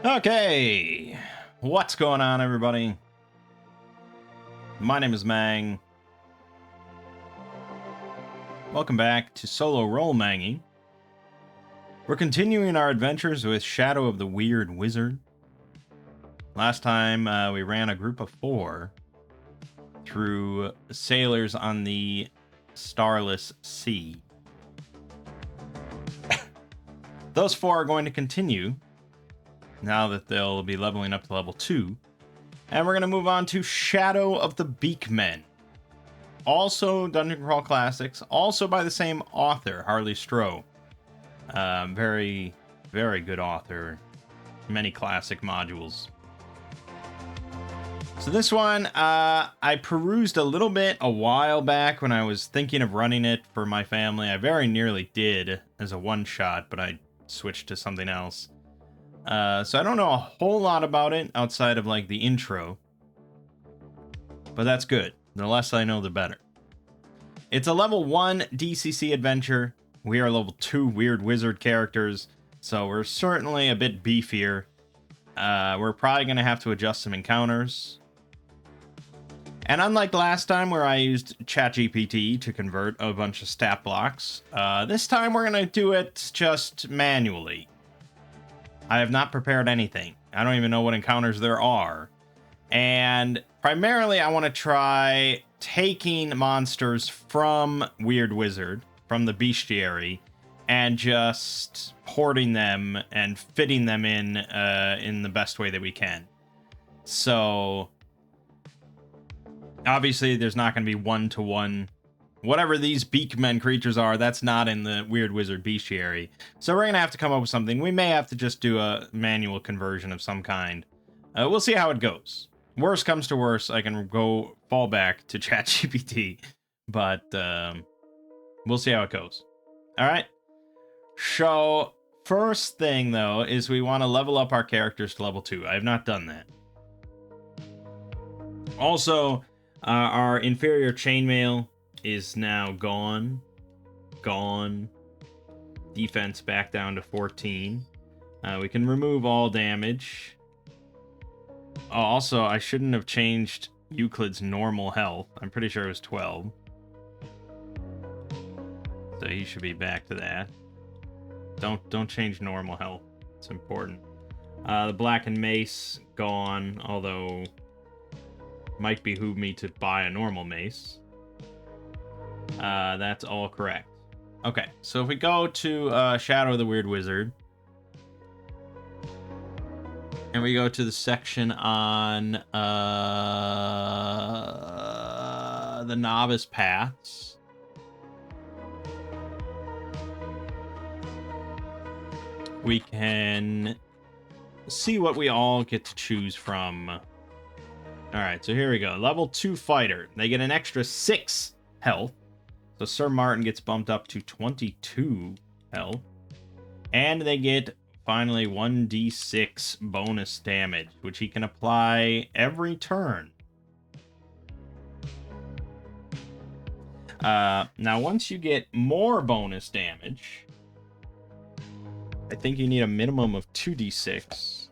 Okay, what's going on, everybody? My name is Mang. Welcome back to Solo Role Mangging. We're continuing our adventures with Shadow of the Weird Wizard. Last time we ran a group of 4 through sailors on the Starless Sea. Those 4 are going to continue now that they'll be leveling up to level 2. And we're going to move on to Shadow of the Beakmen. Also Dungeon Crawl Classics, also by the same author, Harley Stroh. Very, very good author. Many classic modules. So this one, I perused a little bit a while back when I was thinking of running it for my family. I very nearly did as a one-shot, but I switched to something else. So I don't know a whole lot about it outside of like the intro, but that's good. The less I know, the better. It's a level 1 DCC adventure. We are level 2 Weird Wizard characters, so we're certainly a bit beefier. We're probably going to have to adjust some encounters. And unlike last time where I used ChatGPT to convert a bunch of stat blocks, this time we're going to do it just manually. I have not prepared anything. I don't even know what encounters there are. And primarily I want to try taking monsters from Weird Wizard, from the bestiary, and just porting them and fitting them in the best way that we can. So obviously there's not going to be one-to-one. Whatever these Beakmen creatures are, that's not in the Weird Wizard bestiary. So we're going to have to come up with something. We may have to just do a manual conversion of some kind. We'll see how it goes. Worst comes to worst, I can go fall back to ChatGPT. But we'll see how it goes. Alright? So, first thing, though, is we want to level up our characters to level 2. I have not done that. Also, our inferior chainmail is now gone. Defense back down to 14. We can remove all damage. Oh, also, I shouldn't have changed Euclid's normal health. I'm pretty sure it was 12. So he should be back to that. Don't change normal health. It's important. The blackened mace gone, although might behoove me to buy a normal mace. That's all correct. Okay, so if we go to Shadow of the Weird Wizard, and we go to the section on the novice paths, we can see what we all get to choose from. All right, so here we go. Level 2 fighter. They get an extra 6 health. So Sir Martin gets bumped up to 22 health. And they get, finally, 1d6 bonus damage, which he can apply every turn. Now, once you get more bonus damage, I think you need a minimum of 2d6.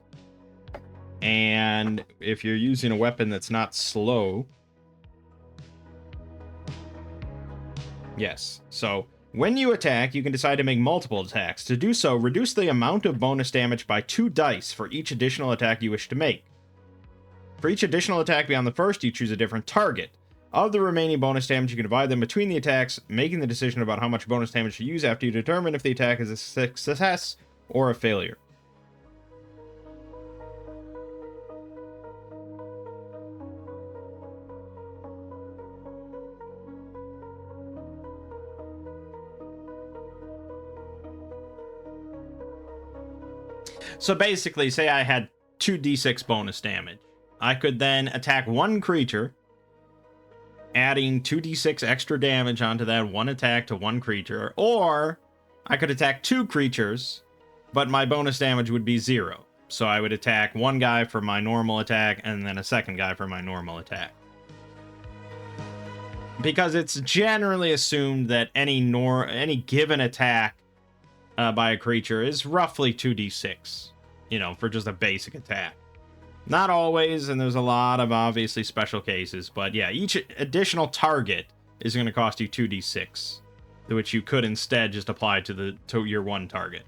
And if you're using a weapon that's not slow... Yes, so when you attack, you can decide to make multiple attacks. To do so, reduce the amount of bonus damage by 2 dice for each additional attack you wish to make. For each additional attack beyond the first, you choose a different target. Of the remaining bonus damage, you can divide them between the attacks, making the decision about how much bonus damage to use after you determine if the attack is a success or a failure. So basically, say I had 2d6 bonus damage. I could then attack one creature, adding 2d6 extra damage onto that one attack to one creature, or I could attack 2 creatures, but my bonus damage would be 0. So I would attack one guy for my normal attack, and then a second guy for my normal attack. Because it's generally assumed that any given attack by a creature is roughly 2d6. for just a basic attack. Not always, and there's a lot of obviously special cases, but yeah, each additional target is going to cost you 2d6, which you could instead just apply to your one target.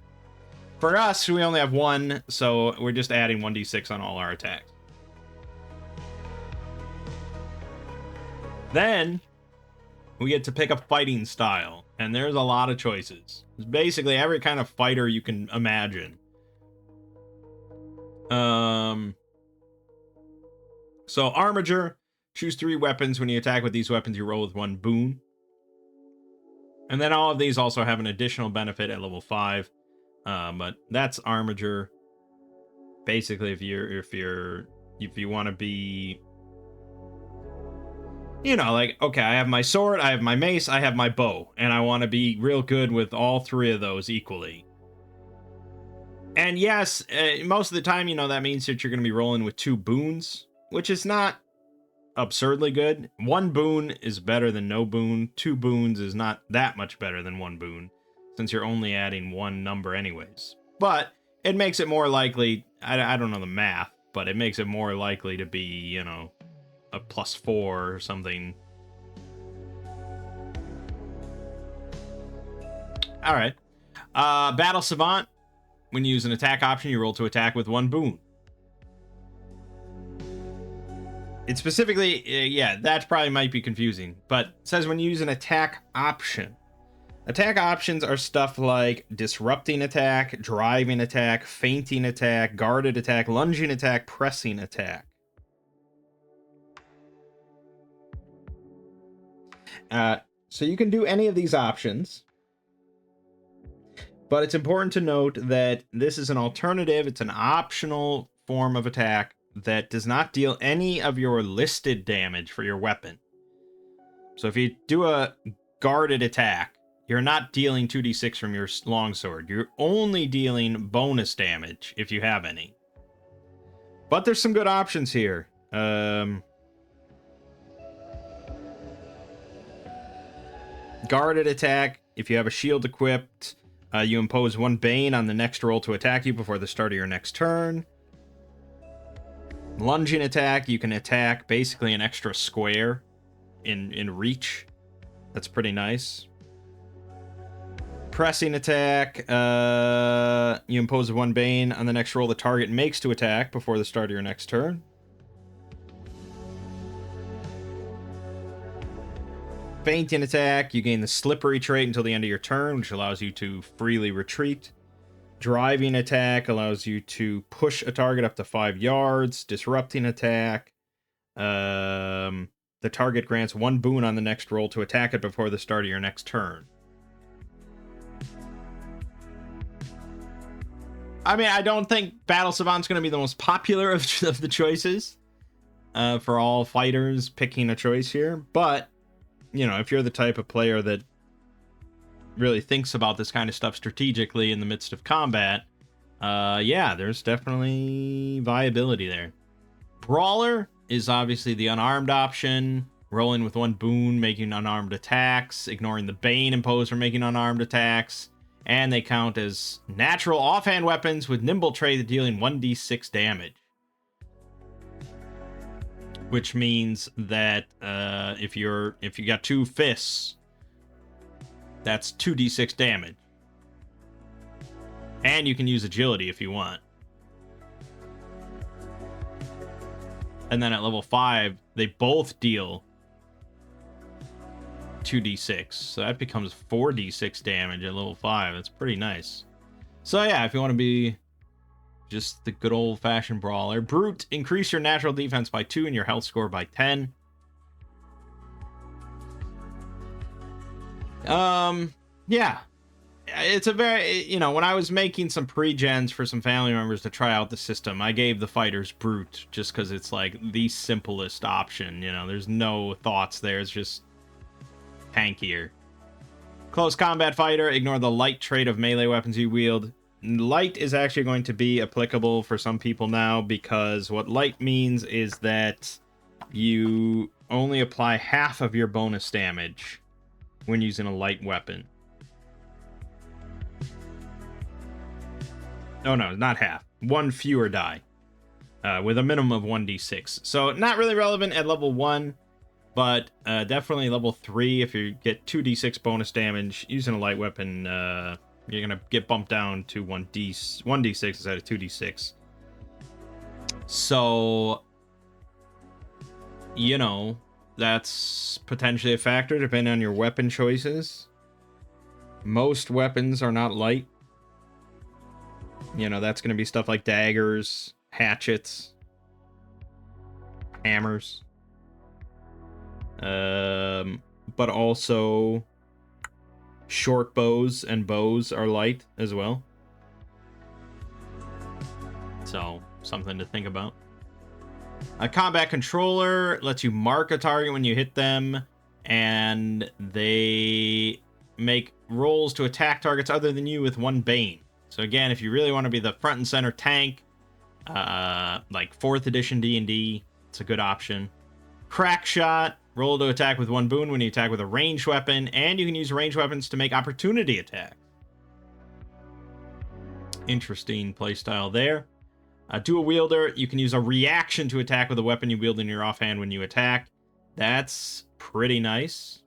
For us, we only have one, so we're just adding 1d6 on all our attacks. Then we get to pick a fighting style, and there's a lot of choices. It's basically every kind of fighter you can imagine. So Armiger, choose 3 weapons. When you attack with these weapons, you roll with 1 boon. And then all of these also have an additional benefit at level 5. But that's Armiger. Basically, if you want to be, like, okay, I have my sword, I have my mace, I have my bow, and I want to be real good with all 3 of those equally. And yes, most of the time, that means that you're going to be rolling with 2 boons, which is not absurdly good. 1 boon is better than no boon. 2 boons is not that much better than 1 boon, since you're only adding 1 number anyways. But it makes it more likely, I don't know the math, but it makes it more likely to be, a +4 or something. Alright. Battle Savant. When you use an attack option, you roll to attack with 1 boon. It specifically, that probably might be confusing, but it says when you use an attack option. Attack options are stuff like disrupting attack, driving attack, feinting attack, guarded attack, lunging attack, pressing attack. So you can do any of these options, but it's important to note that this is an alternative. It's an optional form of attack that does not deal any of your listed damage for your weapon. So if you do a guarded attack, you're not dealing 2d6 from your longsword. You're only dealing bonus damage if you have any. But there's some good options here. Guarded attack, if you have a shield equipped, you impose 1 Bane on the next roll to attack you before the start of your next turn. Lunging attack, you can attack basically an extra square in reach. That's pretty nice. Pressing attack, you impose 1 Bane on the next roll the target makes to attack before the start of your next turn. Feinting attack, you gain the slippery trait until the end of your turn, which allows you to freely retreat. Driving attack allows you to push a target up to 5 yards. Disrupting attack, the target grants 1 boon on the next roll to attack it before the start of your next turn. I mean, I don't think Battle Savant's going to be the most popular of the choices for all fighters picking a choice here, but if you're the type of player that really thinks about this kind of stuff strategically in the midst of combat, there's definitely viability there. Brawler is obviously the unarmed option, rolling with 1 boon, making unarmed attacks, ignoring the Bane imposed for making unarmed attacks, and they count as natural offhand weapons with nimble trait dealing 1d6 damage. Which means that if you got 2 fists, that's 2d6 damage. And you can use agility if you want. And then at level 5, they both deal 2d6. So that becomes 4d6 damage at level 5. That's pretty nice. So yeah, if you want to be just the good old-fashioned brawler. Brute, increase your natural defense by 2 and your health score by 10. Yeah. It's a very, when I was making some pre-gens for some family members to try out the system, I gave the fighters Brute just because it's like the simplest option. There's no thoughts there. It's just tankier. Close combat fighter, ignore the light trait of melee weapons you wield. Light is actually going to be applicable for some people now, because what light means is that you only apply half of your bonus damage when using a light weapon. Oh no, not half. one fewer die, with a minimum of 1d6. So not really relevant at level 1, but definitely level 3. If you get 2d6 bonus damage using a light weapon, you're gonna get bumped down to 1d6 instead of 2d6. So, you know, that's potentially a factor depending on your weapon choices. Most weapons are not light. You know, that's going to be stuff like daggers, hatchets, hammers. But also short bows and bows are light as well. So, something to think about. A combat controller lets you mark a target when you hit them, and they make rolls to attack targets other than you with 1 Bane. So again, if you really want to be the front and center tank, like 4th edition D&D, it's a good option. Crack shot, roll to attack with 1 boon when you attack with a ranged weapon, and you can use ranged weapons to make opportunity attacks. Interesting playstyle there. Dual wielder, you can use a reaction to attack with a weapon you wield in your offhand when you attack. That's pretty nice.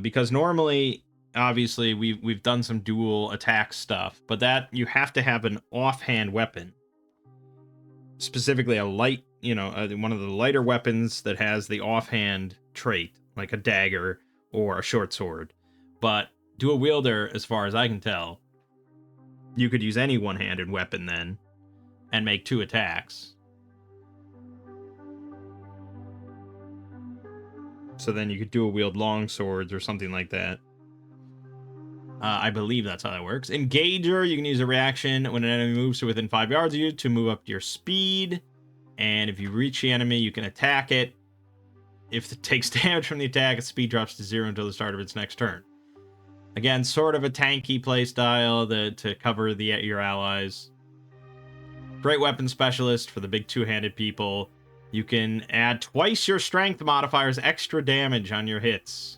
Because normally, obviously, we've done some dual attack stuff, but that you have to have an offhand weapon, specifically a light, one of the lighter weapons that has the offhand trait, like a dagger or a short sword. But dual wielder, as far as I can tell, you could use any one-handed weapon then and make 2 attacks. So then you could dual wield long swords or something like that. I believe that's how that works. Engager, you can use a reaction when an enemy moves to within 5 yards of you to move up your speed. And if you reach the enemy, you can attack it. If it takes damage from the attack, its speed drops to 0 until the start of its next turn. Again, sort of a tanky playstyle to cover your allies. Great weapon specialist for the big 2-handed people. You can add twice your strength modifier's extra damage on your hits,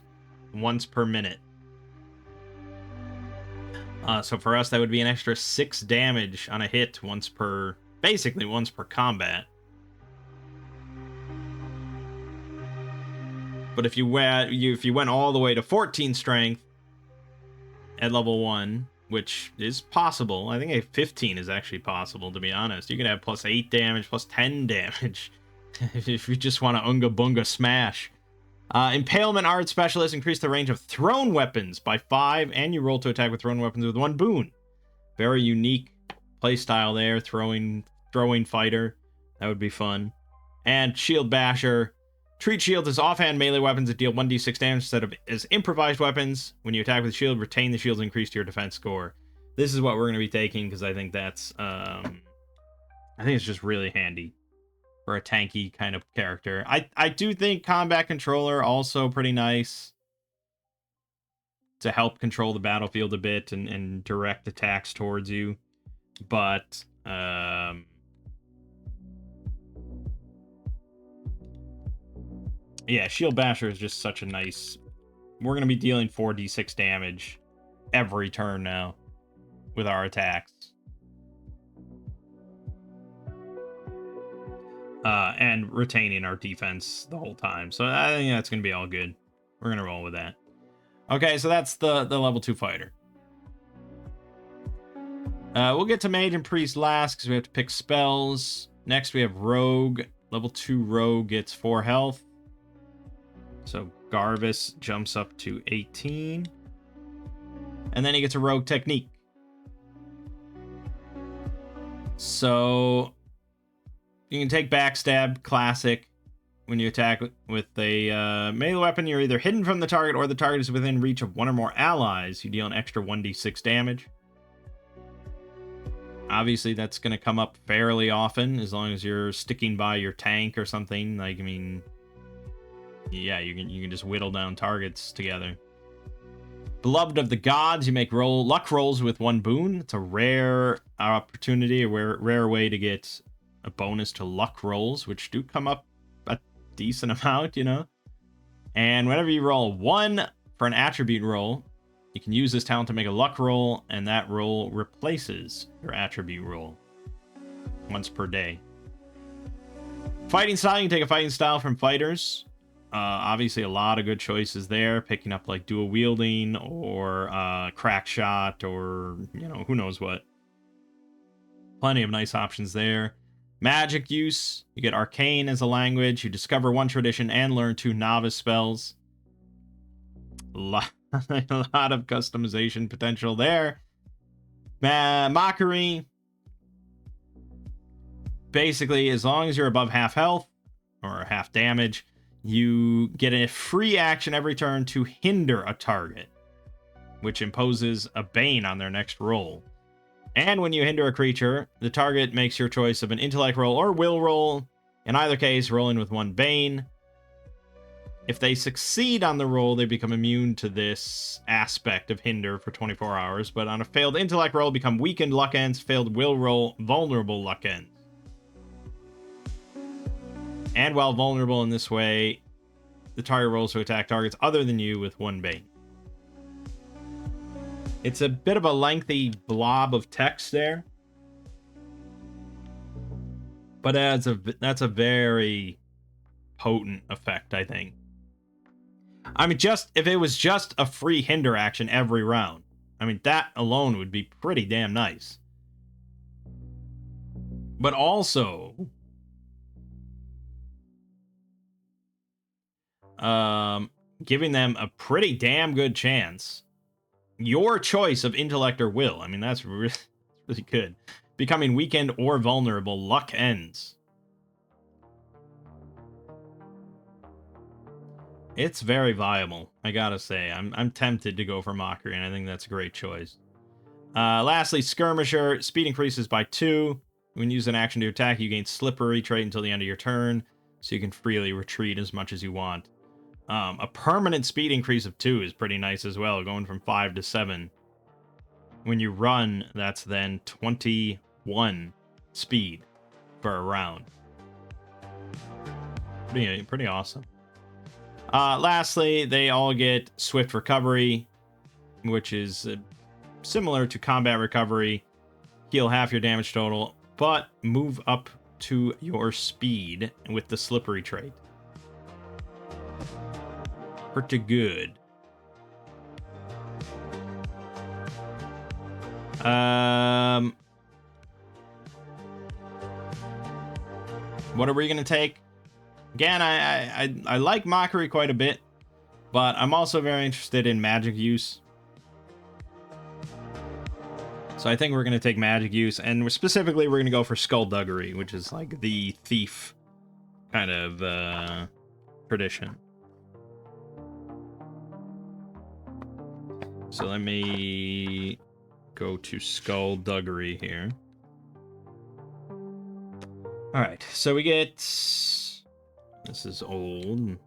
once per minute. So for us, that would be an extra 6 damage on a hit basically once per combat. But if you went all the way to 14 strength at level 1, which is possible, I think a 15 is actually possible, to be honest. You can have plus 8 damage, plus 10 damage. If you just want to unga bunga smash. Impalement Art Specialist, increase the range of thrown weapons by 5, and you roll to attack with thrown weapons with 1 boon. Very unique playstyle there, throwing fighter. That would be fun. And Shield Basher. Treat shields as offhand melee weapons that deal 1d6 damage instead of as improvised weapons. When you attack with a shield, retain the shield's increase to your defense score. This is what we're going to be taking, because I think that's... I think it's just really handy for a tanky kind of character. I do think combat controller also pretty nice to help control the battlefield a bit and direct attacks towards you. But yeah, Shield Basher is just such a nice... We're going to be dealing 4d6 damage every turn now with our attacks. And retaining our defense the whole time. So I think that's going to be all good. We're going to roll with that. Okay, so that's the level 2 fighter. We'll get to Mage and Priest last because we have to pick spells. Next we have Rogue. Level 2 Rogue gets 4 health. So Garvis jumps up to 18. And then he gets a Rogue Technique. So you can take Backstab, classic. When you attack with a melee weapon, you're either hidden from the target or the target is within reach of 1 or more allies. You deal an extra 1d6 damage. Obviously, that's going to come up fairly often, as long as you're sticking by your tank or something. Like, I mean, yeah, you can just whittle down targets together. Beloved of the Gods, you make luck rolls with 1 boon. It's a rare opportunity, a rare way to get a bonus to luck rolls, which do come up a decent amount, you know. And whenever you roll 1 for an attribute roll, you can use this talent to make a luck roll, and that roll replaces your attribute roll once per day. Fighting style, you can take a fighting style from fighters. Obviously, a lot of good choices there. Picking up like dual wielding or crack shot or, you know, who knows what. Plenty of nice options there. Magic use, you get arcane as a language. You discover one tradition and learn 2 novice spells. A lot of customization potential there. Mockery. Basically, as long as you're above half health or half damage, you get a free action every turn to hinder a target, which imposes a bane on their next roll. And when you hinder a creature, the target makes your choice of an intellect roll or will roll. In either case, rolling with 1 bane. If they succeed on the roll, they become immune to this aspect of hinder for 24 hours. But on a failed intellect roll, become weakened luck ends, failed will roll, vulnerable luck ends. And while vulnerable in this way, the target rolls to attack targets other than you with 1 bane. It's a bit of a lengthy blob of text there. But that's a very potent effect, I think. I mean, just if it was just a free hinder action every round, I mean, that alone would be pretty damn nice. But also, giving them a pretty damn good chance. Your choice of intellect or will. I mean, that's really good. Becoming weakened or vulnerable, luck ends. It's very viable, I gotta say. I'm tempted to go for Mockery, and I think that's a great choice. Lastly, Skirmisher. Speed increases by 2. When you use an action to attack, you gain Slippery trait until the end of your turn, so you can freely retreat as much as you want. A permanent speed increase of 2 is pretty nice as well, going from 5 to 7. When you run, that's then 21 speed for a round. Pretty awesome. Lastly, they all get Swift Recovery, which is similar to Combat Recovery. Heal half your damage total, but move up to your speed with the Slippery trait. Pretty good. What are we going to take? Again, I like Mockery quite a bit, but I'm also very interested in magic use. So I think we're going to take magic use, and specifically we're going to go for Skullduggery, which is like the thief kind of tradition. So let me go to Skullduggery here. Alright, so we get... This is old.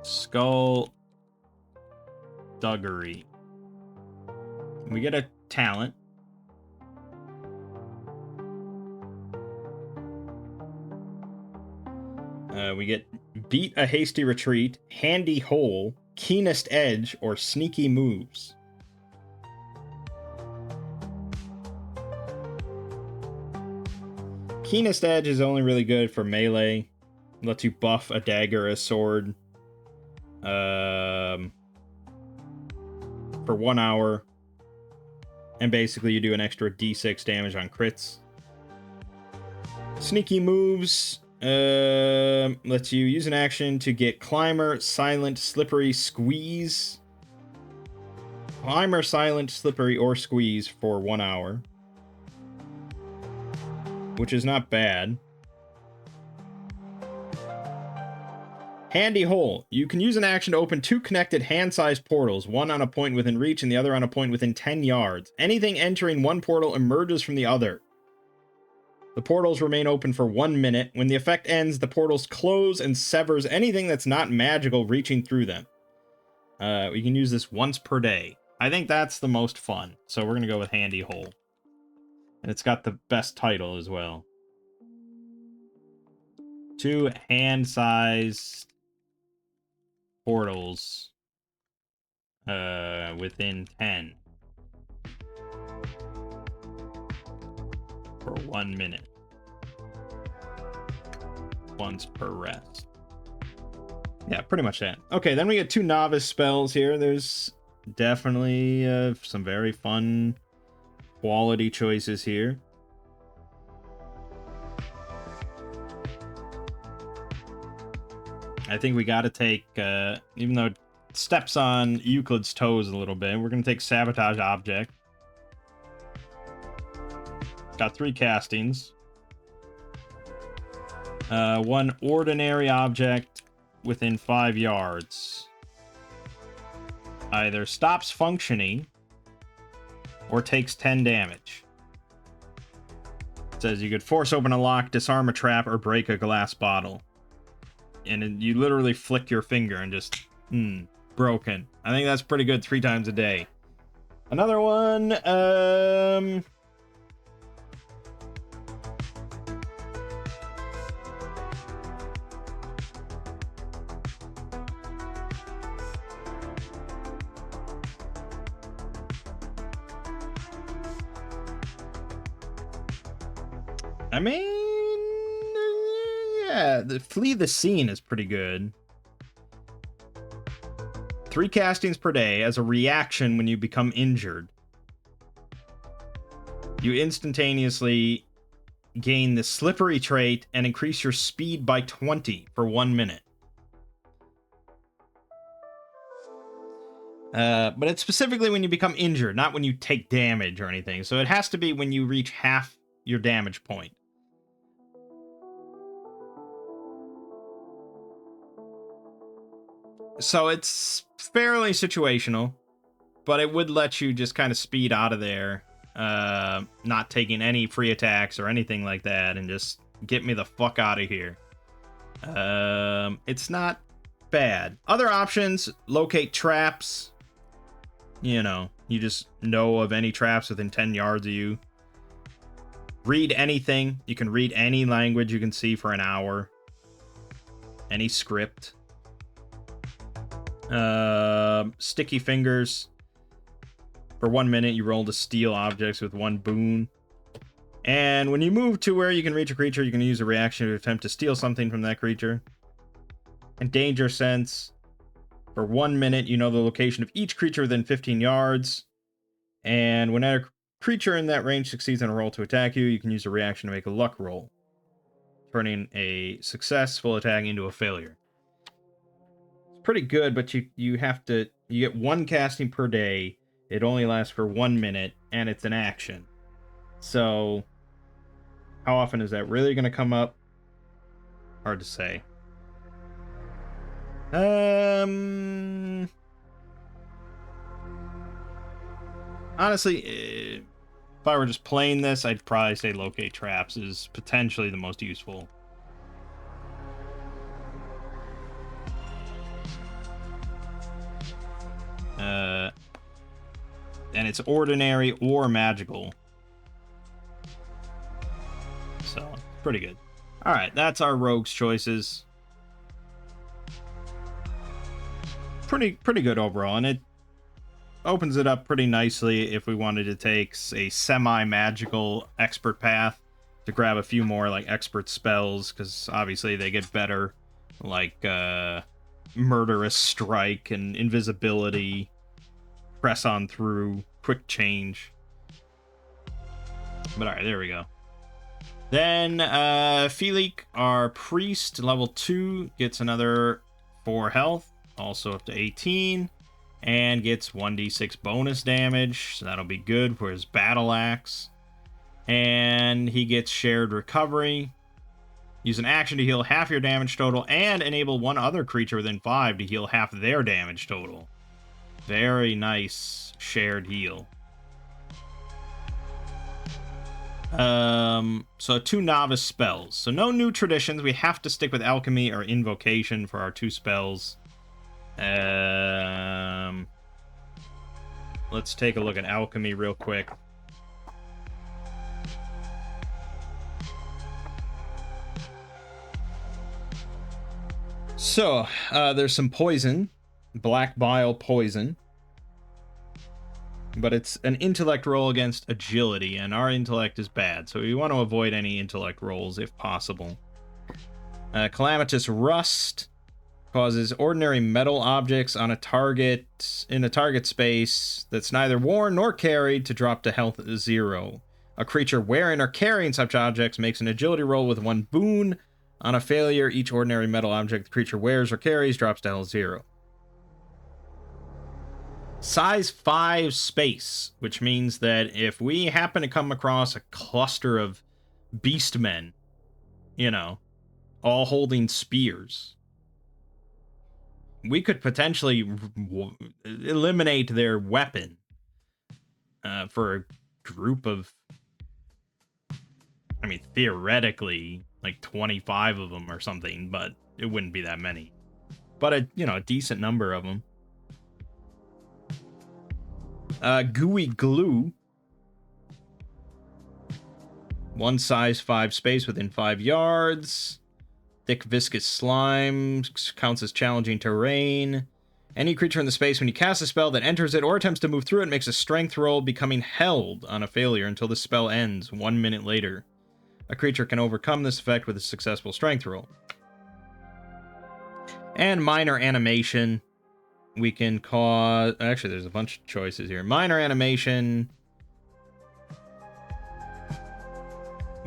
Skullduggery. We get a talent. We get Beat a Hasty Retreat, Handy Hole, Keenest Edge, or Sneaky Moves. Keenest Edge is only really good for melee. It lets you buff a dagger or a sword for 1 hour. And basically you do an extra d6 damage on crits. Sneaky Moves lets you use an action to get Climber, Silent, Slippery, Squeeze. Climber, Silent, Slippery, or Squeeze for 1 hour. Which is not bad. Handy Hole. You can use an action to open 2 connected hand-sized portals, one on a point within reach and the other on a point within 10 yards. Anything entering one portal emerges from the other. The portals remain open for 1 minute. When the effect ends, the portals close and severs anything that's not magical reaching through them. We can use this once per day. I think that's the most fun, so we're going to go with Handy Hole. And it's got the best title as well. 2 hand-sized portals within 10 for 1 minute. Once per rest. Yeah, pretty much that. Okay, then we get 2 novice spells here. There's definitely some very fun quality choices here. I think we got to take, even though it steps on Euclid's toes a little bit, we're going to take Sabotage Object. Got 3 castings. 1 ordinary object within 5 yards. Either stops functioning or takes 10 damage. It says you could force open a lock, disarm a trap, or break a glass bottle. And you literally flick your finger and just, broken. I think that's pretty good 3 times a day. Another one, I mean, yeah, Flee the Scene is pretty good. 3 castings per day as a reaction when you become injured. You instantaneously gain the Slippery trait and increase your speed by 20 for 1 minute. But it's specifically when you become injured, not when you take damage or anything. So it has to be when you reach half your damage point. So it's fairly situational, but it would let you just kind of speed out of there, not taking any free attacks or anything like that, and just get me the fuck out of here. It's not bad. Other options, locate traps. You know, you just know of any traps within 10 yards of you. Read anything. You can read any language you can see for an hour. Any script. Sticky Fingers. For 1 minute, you roll to steal objects with 1 boon. And when you move to where you can reach a creature, you can use a reaction to attempt to steal something from that creature. And Danger Sense. For 1 minute, you know the location of each creature within 15 yards. And when a creature in that range succeeds on a roll to attack you, you can use a reaction to make a luck roll, turning a successful attack into a failure. It's pretty good, but you get 1 casting per day. It only lasts for 1 minute, and it's an action. So, how often is that really going to come up? Hard to say. Honestly, if I were just playing this, I'd probably say Locate Traps is potentially the most useful. And it's ordinary or magical. So, pretty good. Alright, that's our rogues choices. Pretty good overall, and it opens it up pretty nicely if we wanted to take a semi-magical expert path to grab a few more like expert spells, because obviously they get better, like Murderous Strike and Invisibility, Press on Through, Quick Change. But alright, there we go. Then Felik, our priest, level 2, gets another 4 health, also up to 18, and gets 1d6 bonus damage, so that'll be good for his battle axe. And he gets shared recovery. Use an action to heal half your damage total, and enable 1 other creature within 5 to heal half their damage total. Very nice shared heal. So 2 novice spells. So no new traditions. We have to stick with alchemy or invocation for our 2 spells. Let's take a look at alchemy real quick. So, there's some poison. Black bile poison. But it's an intellect roll against agility, and our intellect is bad, so we want to avoid any intellect rolls if possible. Calamitous Rust causes ordinary metal objects on a target in a target space that's neither worn nor carried to drop to health 0. A creature wearing or carrying such objects makes an agility roll with 1 boon. On a failure, each ordinary metal object the creature wears or carries drops to health 0. Size 5 space, which means that if we happen to come across a cluster of beastmen, you know, all holding spears, we could potentially eliminate their weapon for a group of, I mean, theoretically, like 25 of them or something, but it wouldn't be that many. But, a decent number of them. Gooey Glue. 1 size 5 space within 5 yards. Thick viscous slime counts as challenging terrain. Any creature in the space, when you cast a spell that enters it or attempts to move through it, makes a strength roll, becoming held on a failure until the spell ends 1 minute later. A creature can overcome this effect with a successful strength roll. And minor animation. We can cause... Actually, there's a bunch of choices here. Minor animation.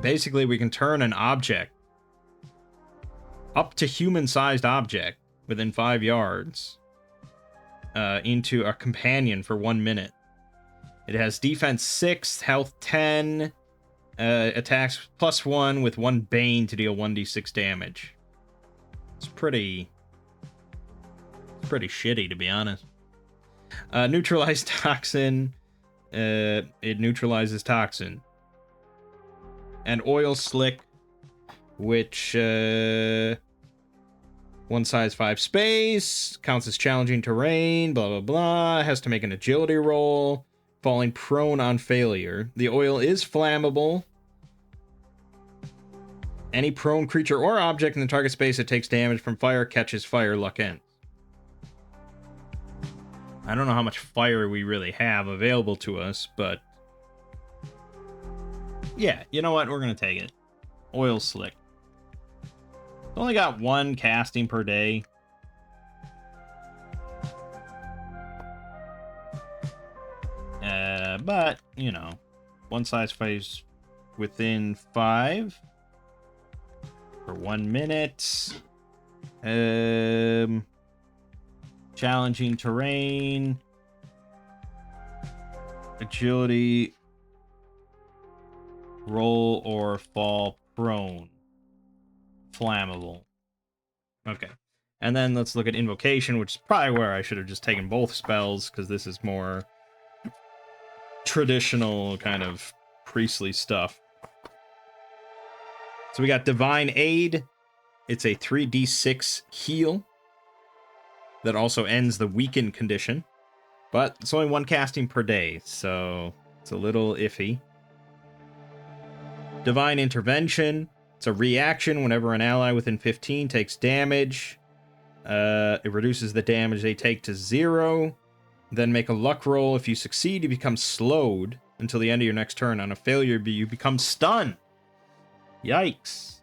Basically, we can turn an object, up to human-sized object, within 5 yards, into a companion for 1 minute. It has defense 6, health 10, attacks +1 with 1 bane to deal 1d6 damage. It's pretty shitty, to be honest. Neutralize toxin. It neutralizes toxin. And oil slick, which 1 size 5 space, counts as challenging terrain, blah blah blah, has to make an agility roll, falling prone on failure. The oil is flammable. Any prone creature or object in the target space that takes damage from fire catches fire, luck ends. I don't know how much fire we really have available to us, but yeah, you know what? We're going to take it. Oil slick. It's only got 1 casting per day. But, 1 size phase within 5 for 1 minute. Challenging terrain. Agility. Roll or fall prone. Flammable. Okay. And then let's look at Invocation, which is probably where I should have just taken both spells, because this is more traditional kind of priestly stuff. So we got Divine Aid. It's a 3d6 heal that also ends the weakened condition. But it's only 1 casting per day, so it's a little iffy. Divine Intervention. It's a reaction whenever an ally within 15 takes damage. It reduces the damage they take to 0. Then make a luck roll. If you succeed, you become slowed until the end of your next turn. On a failure, you become stunned. Yikes.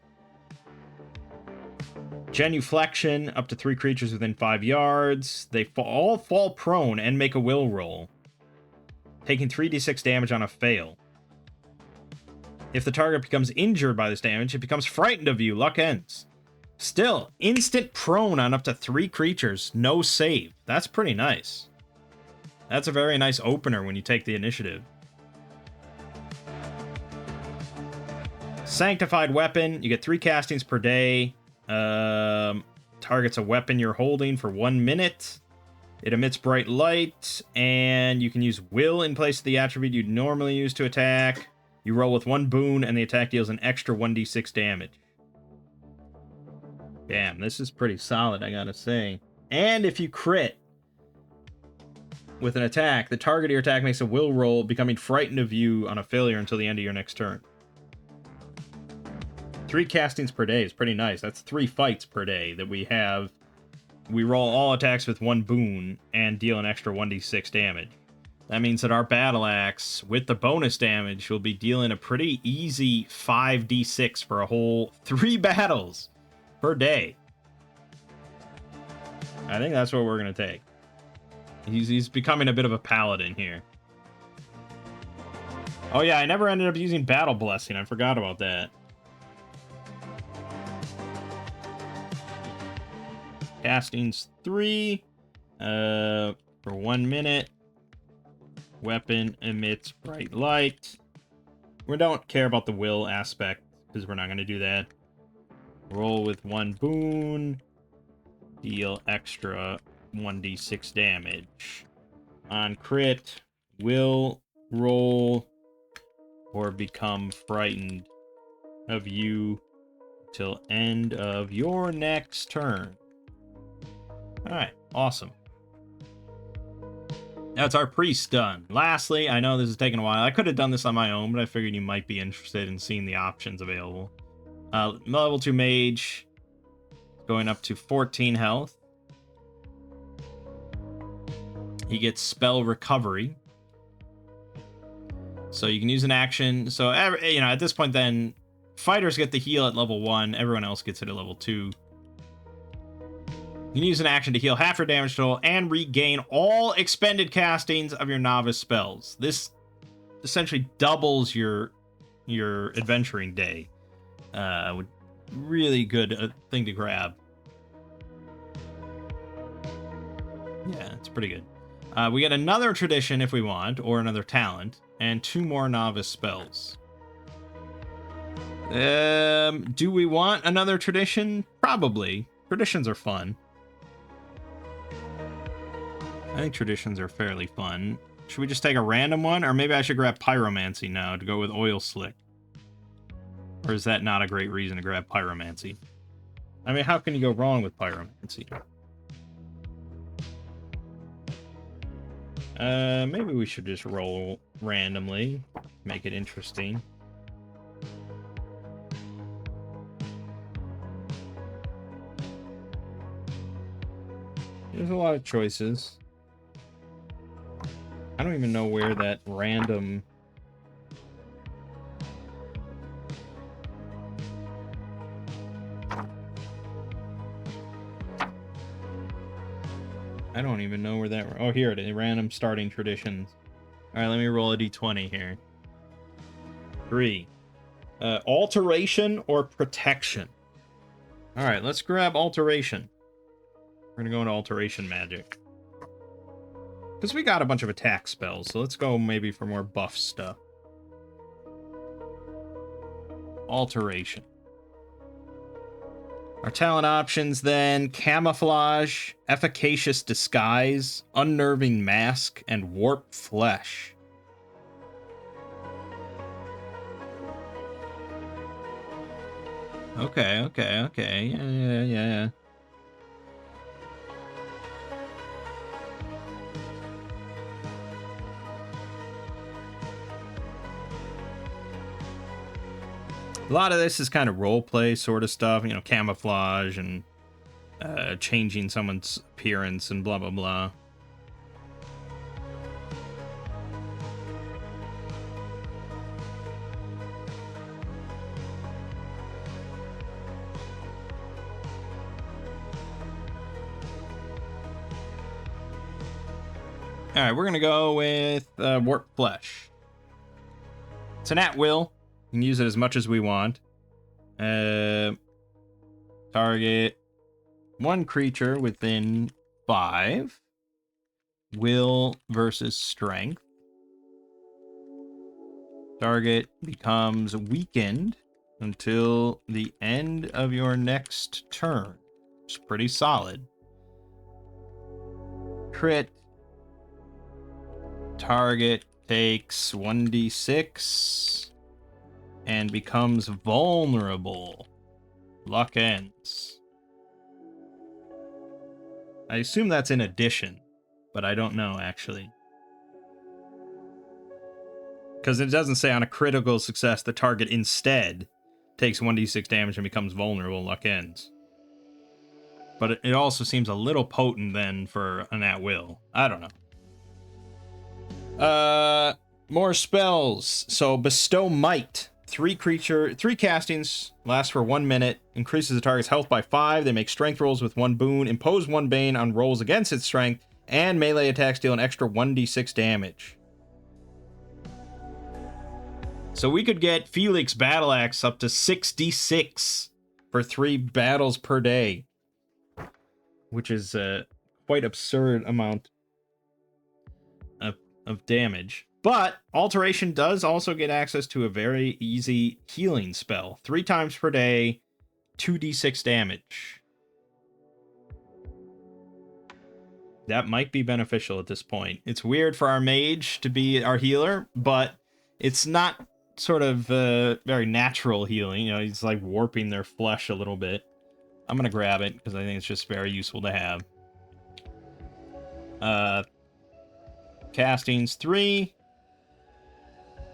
Genuflection. Up to 3 creatures within 5 yards. They all fall prone and make a will roll, taking 3d6 damage on a fail. If the target becomes injured by this damage, it becomes frightened of you. Luck ends. Still, instant prone on up to 3 creatures. No save. That's pretty nice. That's a very nice opener when you take the initiative. Sanctified Weapon. You get 3 castings per day. Targets a weapon you're holding for 1 minute. It emits bright light, and you can use Will in place of the attribute you'd normally use to attack. You roll with 1 boon, and the attack deals an extra 1d6 damage. Damn, this is pretty solid, I gotta say. And if you crit with an attack, the target of your attack makes a will roll, becoming frightened of you on a failure until the end of your next turn. 3 castings per day is pretty nice. That's 3 fights per day that we have. We roll all attacks with 1 boon and deal an extra 1d6 damage. That means that our battle axe, with the bonus damage, will be dealing a pretty easy 5d6 for a whole 3 battles per day. I think that's what we're going to take. He's becoming a bit of a paladin here. Oh yeah, I never ended up using Battle Blessing. I forgot about that. Casting's 3 for 1 minute. Weapon emits bright light. We don't care about the will aspect because we're not going to do that. Roll with 1 boon. Deal extra 1d6 damage. On crit, will roll or become frightened of you till end of your next turn. Alright, awesome. That's our priest done. Lastly, I know this is taking a while. I could have done this on my own, but I figured you might be interested in seeing the options available. Level 2 mage, going up to 14 health. He gets spell recovery. So you can use an action. So, at this point then, fighters get the heal at level 1. Everyone else gets it at level 2. You can use an action to heal half your damage total and regain all expended castings of your novice spells. This essentially doubles your adventuring day. Really good thing to grab. Yeah, it's pretty good. We get another tradition if we want, or another talent, and 2 more novice spells. Do we want another tradition? Probably. Traditions are fun. I think traditions are fairly fun. Should we just take a random one? Or maybe I should grab Pyromancy now to go with Oil Slick. Or is that not a great reason to grab Pyromancy? I mean, how can you go wrong with Pyromancy? Maybe we should just roll randomly. Make it interesting. There's a lot of choices. I don't even know where that random... I don't even know where that... Oh, here it is. Random starting traditions. Alright, let me roll a d20 here. 3. Alteration or protection? Alright, let's grab alteration. We're gonna go into alteration magic. Because we got a bunch of attack spells, so let's go maybe for more buff stuff. Alteration. Our talent options then: Camouflage, Efficacious Disguise, Unnerving Mask, and Warp Flesh. Okay. Yeah. A lot of this is kind of role play sort of stuff, camouflage and changing someone's appearance and blah, blah, blah. All right, we're going to go with Warp Flesh. It's an at-will. We can use it as much as we want. Target 1 creature within 5. Will versus strength. Target becomes weakened until the end of your next turn. It's pretty solid. Crit. Target takes 1d6 and becomes vulnerable. Luck ends. I assume that's in addition, but I don't know actually. Because it doesn't say on a critical success the target instead takes 1d6 damage and becomes vulnerable. Luck ends. But it also seems a little potent then for an at-will. I don't know. More spells. So bestow might. 3 castings, lasts for 1 minute, increases the target's health by 5. They make strength rolls with 1 boon, impose 1 bane on rolls against its strength, and melee attacks deal an extra 1d6 damage. So we could get Felix Battle Axe up to 6d6 for 3 battles per day, which is a quite absurd amount of damage. But Alteration does also get access to a very easy healing spell. 3 times per day, 2d6 damage. That might be beneficial at this point. It's weird for our mage to be our healer, but it's not sort of very natural healing. You know, he's like warping their flesh a little bit. I'm going to grab it because I think it's just very useful to have. Castings 3.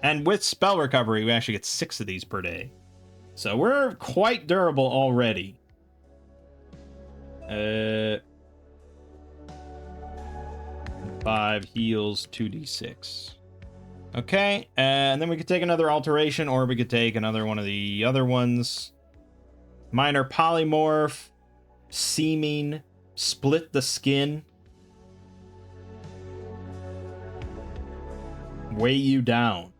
And with spell recovery, we actually get 6 of these per day. So we're quite durable already. 5 heals, 2d6. Okay, and then we could take another alteration, or we could take another one of the other ones. Minor polymorph, seeming, split the skin. Weigh you down.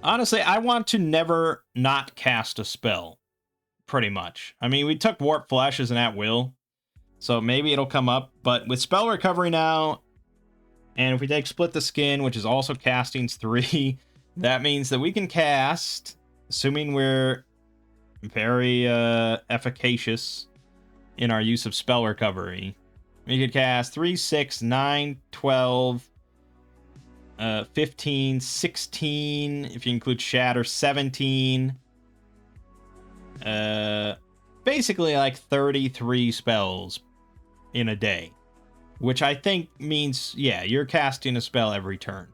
Honestly, I want to never not cast a spell, pretty much. I mean, we took Warp Flesh as an at-will, so maybe it'll come up, but with spell recovery now, and if we take Split the Skin, which is also castings 3, that means that we can cast, assuming we're very efficacious in our use of spell recovery, we could cast 3, 6, 9, 12... 15, 16, if you include Shatter, 17. Basically like 33 spells in a day. Which I think means, yeah, you're casting a spell every turn.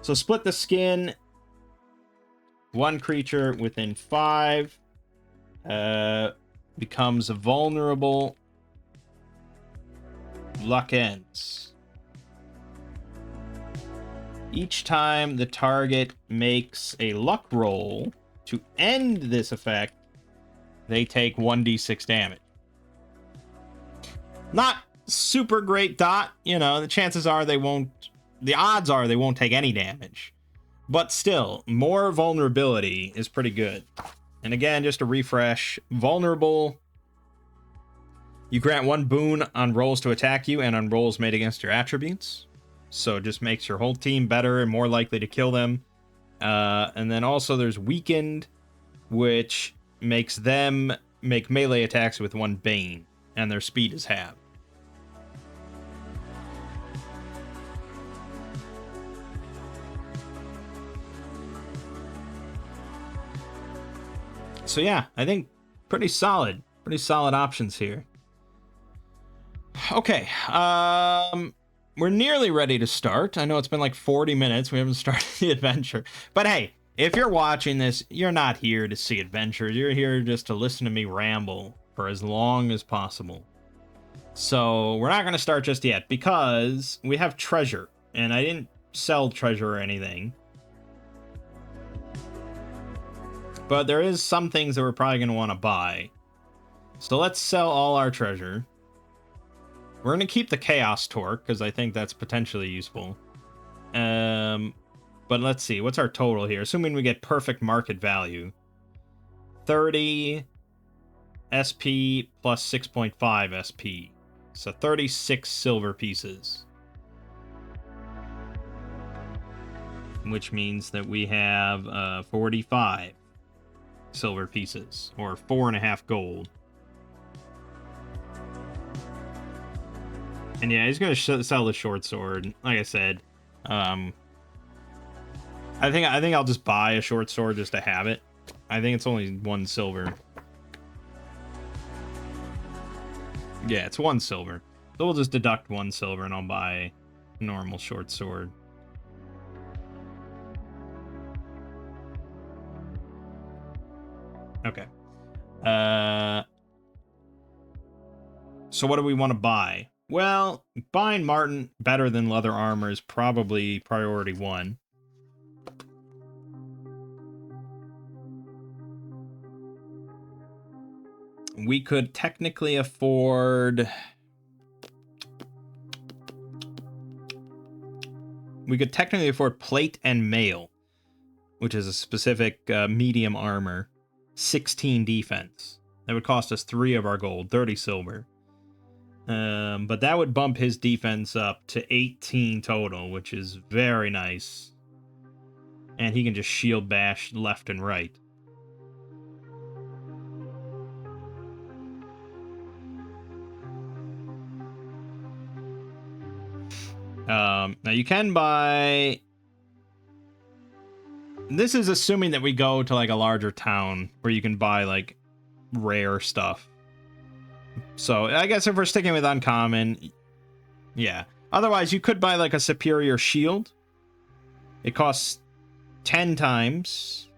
So Split the Skin. 1 creature within 5 becomes vulnerable. Luck ends. Each time the target makes a luck roll to end this effect, they take 1d6 damage. Not super great dot, you know, the chances are they won't, the odds are they won't take any damage. But still, more vulnerability is pretty good. And again, just a refresh, vulnerable, you grant 1 boon on rolls to attack you and on rolls made against your attributes. So it just makes your whole team better and more likely to kill them. And then also there's Weakened, which makes them make melee attacks with 1 Bane, and their speed is halved. So yeah, I think pretty solid options here. Okay, we're nearly ready to start. I know it's been like 40 minutes. We haven't started the adventure. But hey, if you're watching this, you're not here to see adventures. You're here just to listen to me ramble for as long as possible. So we're not going to start just yet because we have treasure. And I didn't sell treasure or anything. But there is some things that we're probably going to want to buy. So let's sell all our treasure. We're going to keep the Chaos Torque, because I think that's potentially useful. But let's see. What's our total here? Assuming we get perfect market value. 30 SP plus 6.5 SP. So 36 silver pieces. Which means that we have 45 silver pieces, or 4.5 gold. And yeah, he's gonna sell the short sword. Like I said, I think I'll just buy a short sword just to have it. I think it's only 1 silver. Yeah, it's 1 silver. So we'll just deduct 1 silver and I'll buy a normal short sword. Okay. So what do we want to buy? Well, buying Martin better than leather armor is probably priority 1. We could technically afford... plate and mail, which is a specific medium armor, 16 defense. That would cost us 3 of our gold, 30 silver. But that would bump his defense up to 18 total, which is very nice. And he can just shield bash left and right. Now you can buy... This is assuming that we go to like a larger town where you can buy like rare stuff. So I guess if we're sticking with uncommon, yeah. Otherwise, you could buy like a superior shield. It costs 10 times.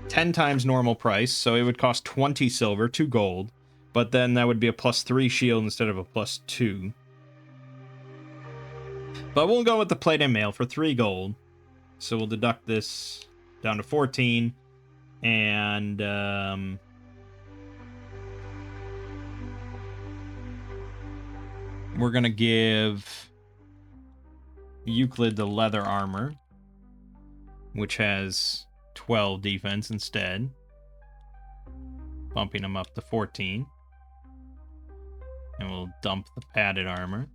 10 times normal price, so it would cost 20 silver, 2 gold. But then that would be a +3 shield instead of a +2. But we'll go with the plate and mail for 3 gold. So we'll deduct this down to 14. And we're going to give Euclid the leather armor, which has 12 defense instead, bumping him up to 14. And we'll dump the padded armor.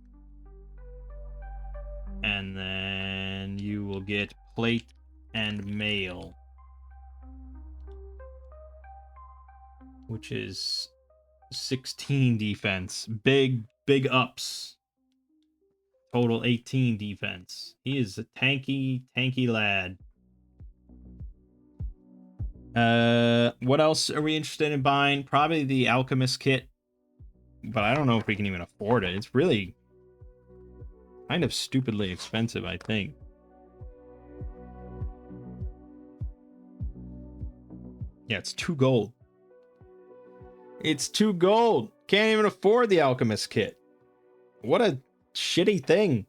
And then you will get plate and mail, which is 16 defense. Big ups. Total 18 defense. He is a tanky lad. What else are we interested in buying? Probably the alchemist kit. But I don't know if we can even afford it. It's really kind of stupidly expensive, I think. Yeah, it's 2 gold. It's 2 gold. Can't even afford the alchemist kit. What a shitty thing.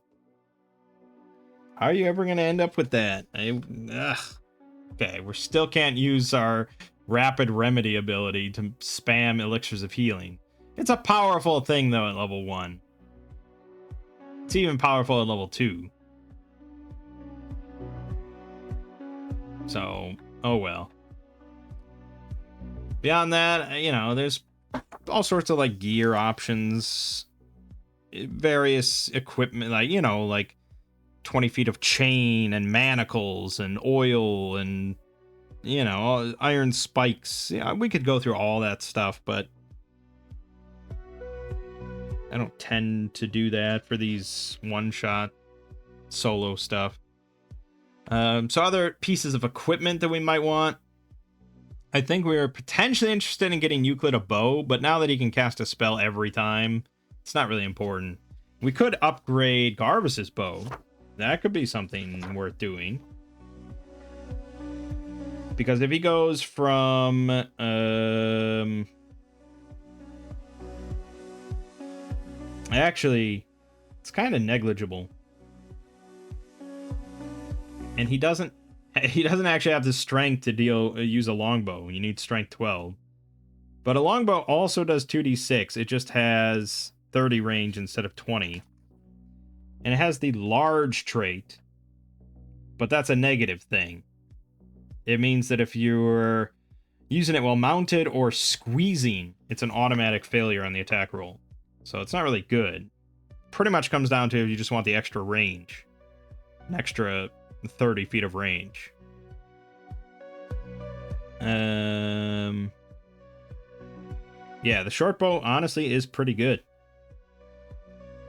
How are you ever going to end up with that? Okay, we still can't use our rapid remedy ability to spam elixirs of healing. It's a powerful thing, though, at level 1. It's even powerful at level 2. So, oh well. Beyond that, you know, there's all sorts of, like, gear options. Various equipment, like, you know, like 20 feet of chain and manacles and oil and, you know, iron spikes. Yeah, we could go through all that stuff, but I don't tend to do that for these one-shot solo stuff. So other pieces of equipment that we might want. I think we were potentially interested in getting Euclid a bow, but now that he can cast a spell every time, it's not really important. We could upgrade Garvis's bow. That could be something worth doing. Because if he goes from... Actually, it's kind of negligible. And he doesn't actually have the strength to use a longbow. You need strength 12. But a longbow also does 2d6. It just has 30 range instead of 20. And it has the large trait. But that's a negative thing. It means that if you're using it while mounted or squeezing, it's an automatic failure on the attack roll. So it's not really good. Pretty much comes down to if you just want the extra range. An extra 30 feet of range. Yeah, the short bow honestly is pretty good.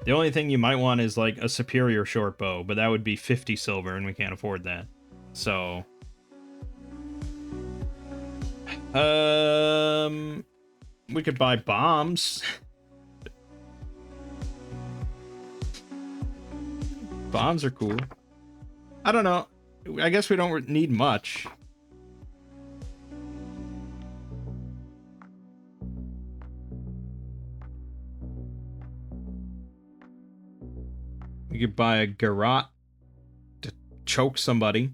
The only thing you might want is like a superior short bow, but that would be 50 silver and we can't afford that. So we could buy bombs. Bombs are cool. I don't know. I guess we don't need much. You could buy a garrote to choke somebody.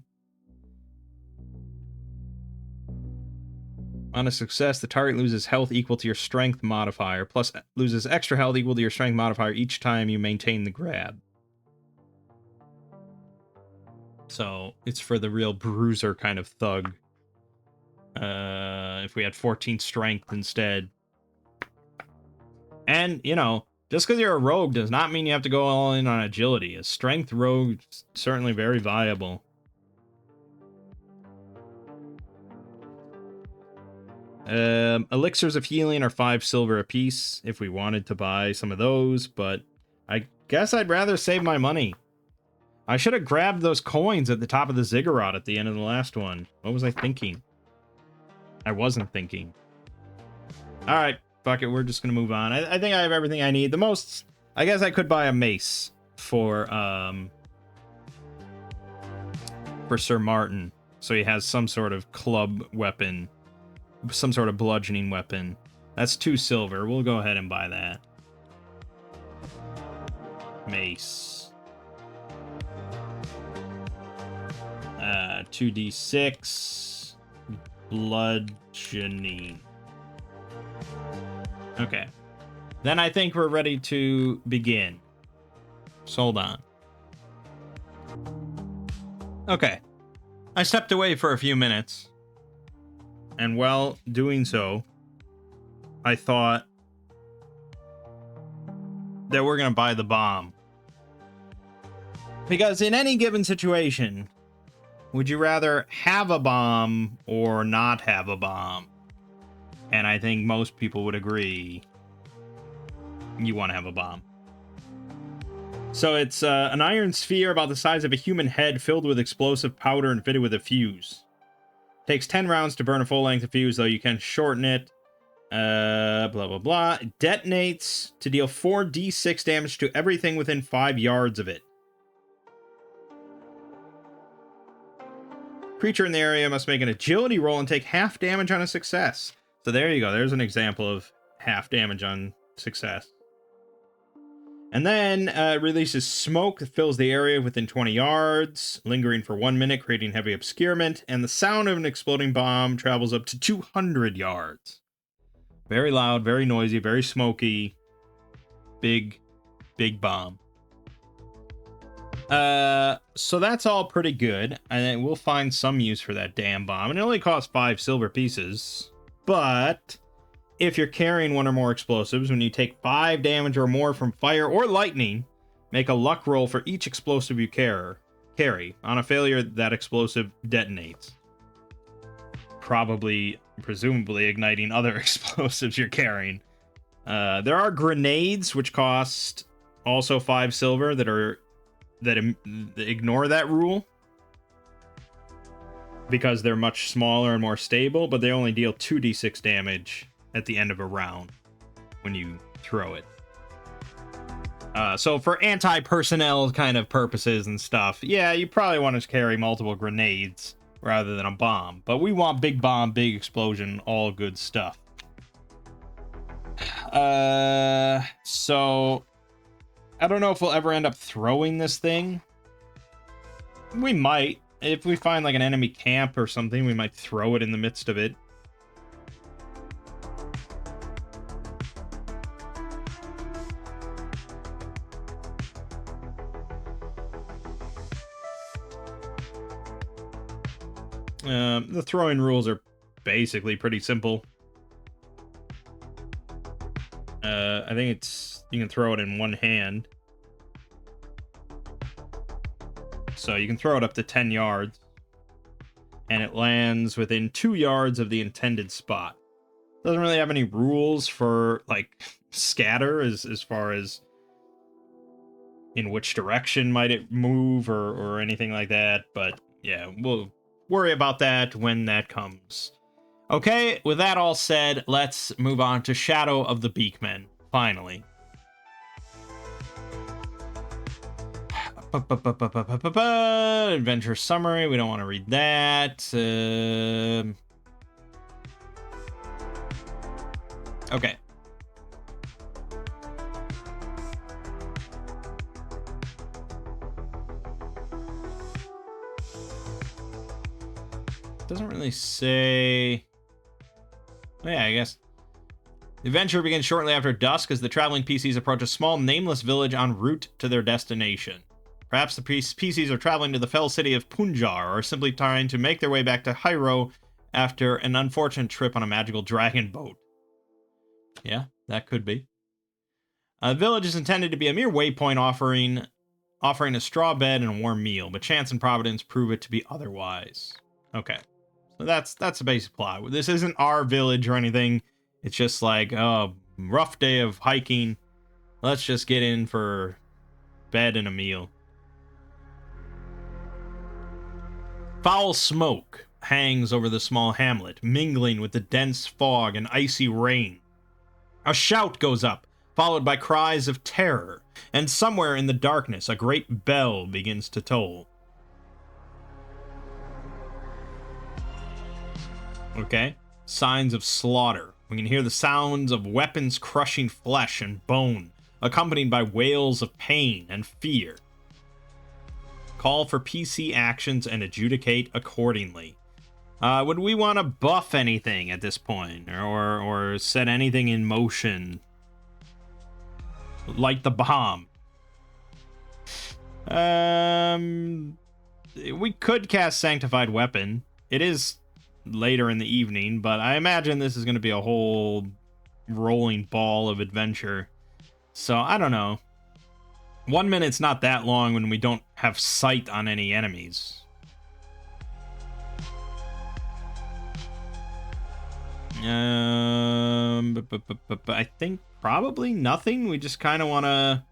On a success, the target loses health equal to your strength modifier, plus loses extra health equal to your strength modifier each time you maintain the grab. So it's for the real bruiser kind of thug. If we had 14 strength instead. And, you know, just because you're a rogue does not mean you have to go all in on agility. A strength rogue is certainly very viable. Elixirs of healing are 5 silver apiece if we wanted to buy some of those, but I guess I'd rather save my money. I should have grabbed those coins at the top of the ziggurat at the end of the last one. What was I thinking? I wasn't thinking. Alright, fuck it, we're just gonna move on. I think I have everything I need. The most... I guess I could buy a mace for Sir Martin. So he has some sort of club weapon. Some sort of bludgeoning weapon. That's 2 silver. We'll go ahead and buy that. Mace. 2d6. Bludgeoning. Okay. Then I think we're ready to begin. So hold on. Okay. I stepped away for a few minutes. And while doing so, I thought that we're going to buy the bomb. Because in any given situation, would you rather have a bomb or not have a bomb? And I think most people would agree you want to have a bomb. So it's an iron sphere about the size of a human head filled with explosive powder and fitted with a fuse. Takes 10 rounds to burn a full length of fuse, though you can shorten it. Blah, blah, blah. It detonates to deal 4d6 damage to everything within 5 yards of it. Creature in the area must make an agility roll and take half damage on a success. So there you go. There's an example of half damage on success. And then releases smoke that fills the area within 20 yards, lingering for 1 minute, creating heavy obscurement. And the sound of an exploding bomb travels up to 200 yards. Very loud, very noisy, very smoky. Big, big bomb. So that's all pretty good. And then we'll find some use for that damn bomb. And it only costs 5 silver pieces. But if you're carrying 1 or more explosives, when you take 5 damage or more from fire or lightning, make a luck roll for each explosive you carry. On a failure, that explosive detonates. Presumably igniting other explosives you're carrying. There are grenades, which cost also 5 silver, that ignore that rule. Because they're much smaller and more stable, but they only deal 2d6 damage at the end of a round when you throw it. So for anti-personnel kind of purposes and stuff, yeah, you probably want to carry multiple grenades rather than a bomb. But we want big bomb, big explosion, all good stuff. So I don't know if we'll ever end up throwing this thing. We might. If we find like an enemy camp or something, we might throw it in the midst of it. The throwing rules are basically pretty simple. I think you can throw it in one hand. So you can throw it up to 10 yards. And it lands within 2 yards of the intended spot. Doesn't really have any rules for, like, scatter as far as in which direction might it move or anything like that. But, yeah, we'll worry about that when that comes. Okay, with that all said, let's move on to Shadow of the Beakmen, finally. Adventure summary, we don't want to read that. Okay. doesn't really say... Oh, yeah, I guess. The adventure begins shortly after dusk as the traveling PCs approach a small, nameless village en route to their destination. Perhaps the PCs are traveling to the fell city of Punjar, or simply trying to make their way back to Hyro after an unfortunate trip on a magical dragon boat. Yeah, that could be. The village is intended to be a mere waypoint offering a straw bed and a warm meal, but chance and providence prove it to be otherwise. Okay, so that's the basic plot. This isn't our village or anything. It's just like, oh, rough day of hiking. Let's just get in for bed and a meal. Foul smoke hangs over the small hamlet, mingling with the dense fog and icy rain. A shout goes up, followed by cries of terror, and somewhere in the darkness, a great bell begins to toll. Okay, signs of slaughter. We can hear the sounds of weapons crushing flesh and bone, accompanied by wails of pain and fear. Call for PC actions and adjudicate accordingly. Would we want to buff anything at this point, or set anything in motion? Light the bomb. We could cast Sanctified Weapon. It is later in the evening, but I imagine this is going to be a whole rolling ball of adventure. So, I don't know. 1 minute's not that long when we don't have sight on any enemies. But I think probably nothing. We just kind of want to...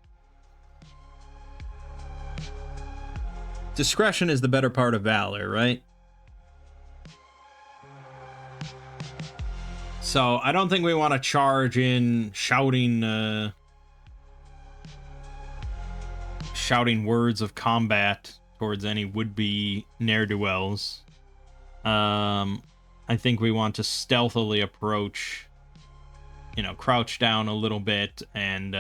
Discretion is the better part of valor, right? So I don't think we want to charge in shouting words of combat towards any would-be ne'er-do-wells. I think we want to stealthily approach, crouch down a little bit and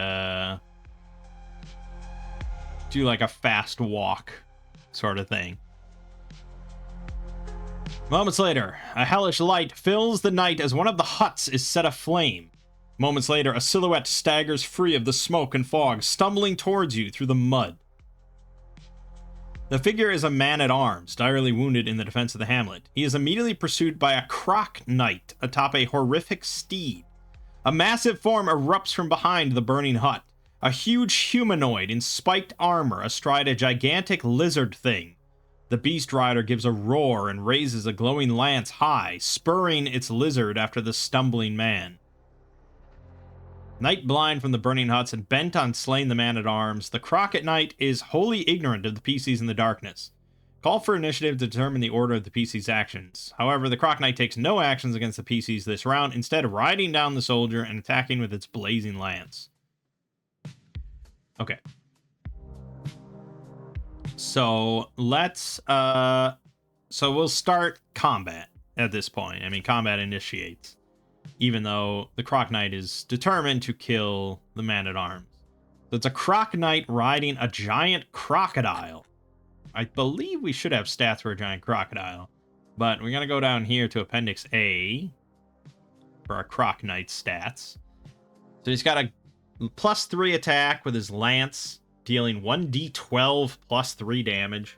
do like a fast walk sort of thing. Moments later, a hellish light fills the night as one of the huts is set aflame. Moments later, a silhouette staggers free of the smoke and fog, stumbling towards you through the mud. The figure is a man-at-arms, direly wounded in the defense of the hamlet. He is immediately pursued by a croc knight atop a horrific steed. A massive form erupts from behind the burning hut. A huge humanoid in spiked armor astride a gigantic lizard thing. The beast rider gives a roar and raises a glowing lance high, spurring its lizard after the stumbling man. Night blind from the burning huts and bent on slaying the man-at-arms, the Crockett Knight is wholly ignorant of the PCs in the darkness. Call for initiative to determine the order of the PC's actions. However, the Croc Knight takes no actions against the PCs this round, instead riding down the soldier and attacking with its blazing lance. Okay. So, let's, so we'll start combat at this point. I mean, combat initiates. Even though the Croc Knight is determined to kill the man-at-arms. So it's a Croc Knight riding a giant crocodile. I believe we should have stats for a giant crocodile. But we're going to go down here to Appendix A for our Croc Knight stats. So he's got a +3 attack with his lance, dealing 1d12 +3 damage.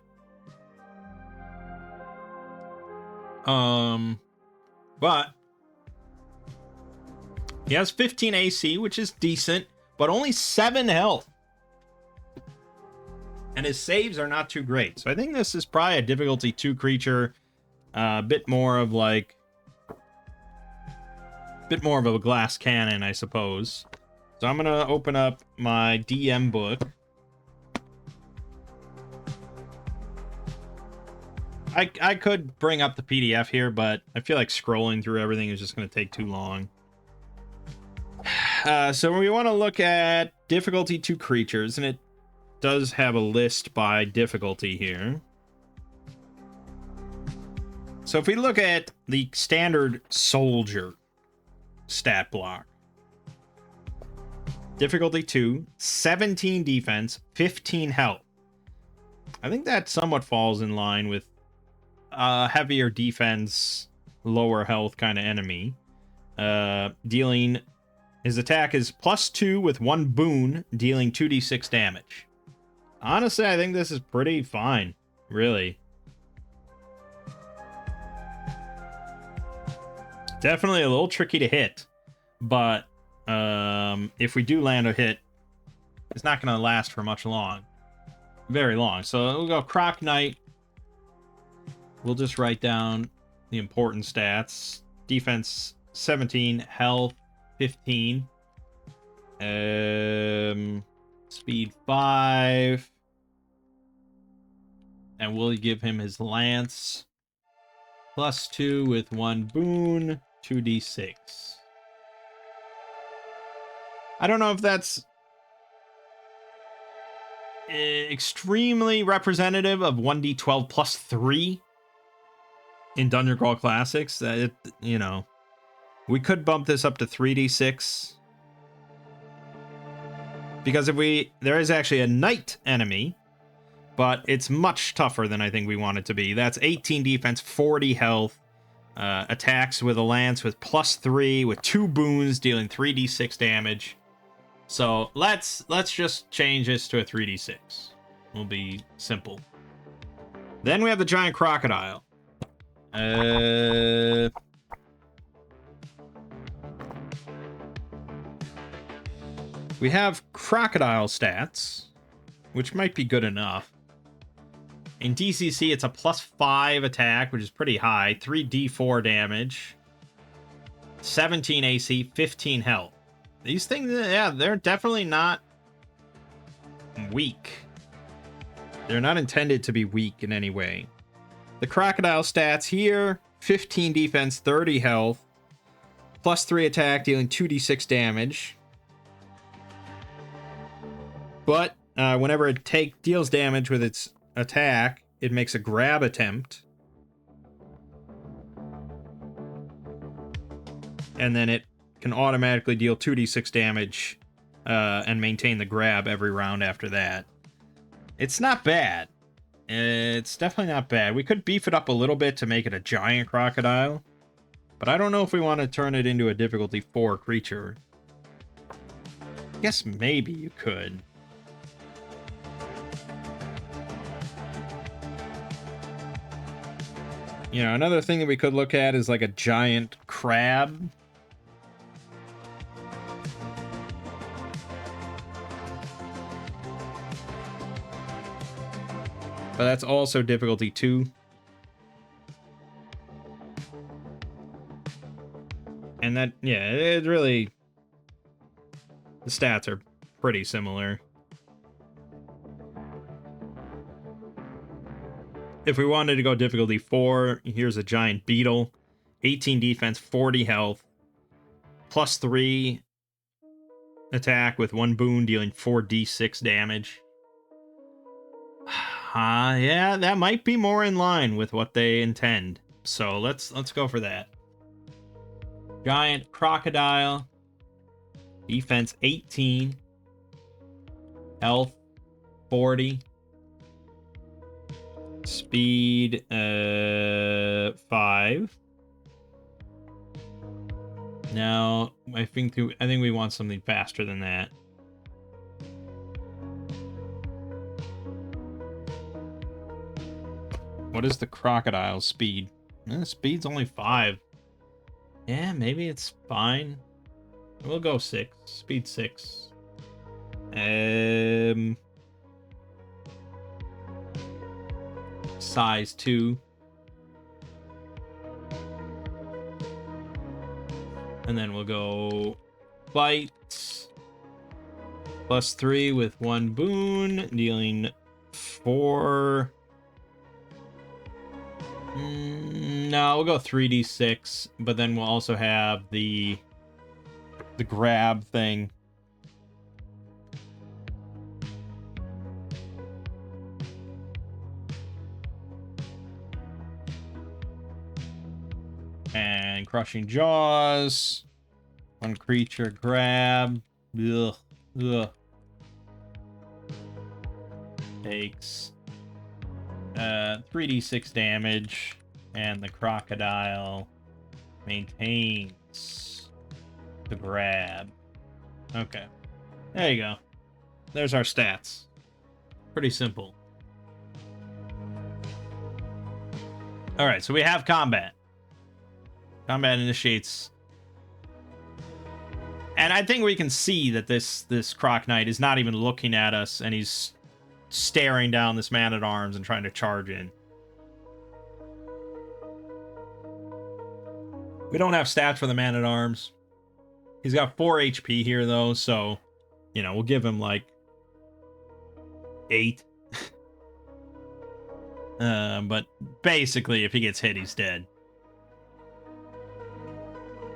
But he has 15 AC, which is decent, but only 7 health. And his saves are not too great. So I think this is probably a difficulty 2 creature. A bit more of a glass cannon, I suppose. So I'm going to open up my DM book. I could bring up the PDF here, but I feel like scrolling through everything is just going to take too long. So we want to look at difficulty 2 creatures, and it does have a list by difficulty here. So if we look at the standard soldier stat block, difficulty 2, 17 defense, 15 health. I think that somewhat falls in line with heavier defense, lower health kind of enemy. Dealing... His attack is +2 with 1 boon, dealing 2d6 damage. Honestly, I think this is pretty fine. Really. Definitely a little tricky to hit. But if we do land a hit, it's not going to last for very long. So we'll go Croc Knight. We'll just write down the important stats. Defense 17, health 15. Speed 5. And we'll give him his lance. +2 with 1 boon, 2d6. I don't know if that's extremely representative of 1d12 +3 in Dungeon Crawl Classics. You know, we could bump this up to 3d6. Because there is actually a knight enemy, but it's much tougher than I think we want it to be. That's 18 defense, 40 health, attacks with a lance with +3 with 2 boons, dealing 3d6 damage. So let's just change this to a 3d6. It'll be simple. Then we have the giant crocodile. We have crocodile stats, which might be good enough. In DCC, it's a +5 attack, which is pretty high. 3d4 damage. 17 AC, 15 health. These things, yeah, they're definitely not weak. They're not intended to be weak in any way. The crocodile stats here, 15 defense, 30 health. +3 attack, dealing 2d6 damage. But whenever it deals damage with its attack, it makes a grab attempt. And then it can automatically deal 2d6 damage and maintain the grab every round after that. It's not bad. It's definitely not bad. We could beef it up a little bit to make it a giant crocodile. But I don't know if we want to turn it into a difficulty 4 creature. I guess maybe you could. You know, another thing that we could look at is like a giant crab. But that's also difficulty 2. And that, yeah, it really... The stats are pretty similar. If we wanted to go difficulty 4, here's a giant beetle. 18 defense, 40 health. +3 attack with 1 boon, dealing 4d6 damage. Yeah, that might be more in line with what they intend. So let's go for that. Giant crocodile. Defense 18. Health 40. Speed 5. Now, I think we want something faster than that. What is the crocodile's speed? Speed's only 5. Yeah, maybe it's fine. We'll go 6. Speed 6. Size 2. And then we'll go bite. +3 with 1 boon, dealing 4. No, we'll go 3d6, but then we'll also have the grab thing. And crushing jaws. 1 creature grab. Ugh. Takes 3d6 damage. And the crocodile maintains the grab. Okay. There you go. There's our stats. Pretty simple. Alright, so we have combat. Combat initiates. And I think we can see that this Croc Knight is not even looking at us, and he's staring down this man-at-arms and trying to charge in. We don't have stats for the man-at-arms. He's got 4 HP here, though, so, you know, we'll give him, like, 8. But basically, if he gets hit, he's dead.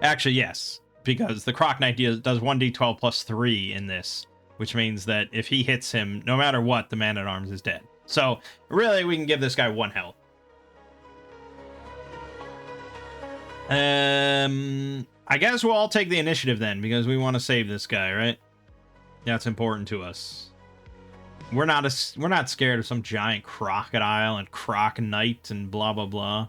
Actually, yes, because the Croc Knight does 1d12 plus 3 in this, which means that if he hits him, no matter what, the man-at-arms is dead. So, really, we can give this guy 1 health. I guess we'll all take the initiative then, because we want to save this guy, right? That's important to us. We're not scared of some giant crocodile and Croc Knight and blah blah blah.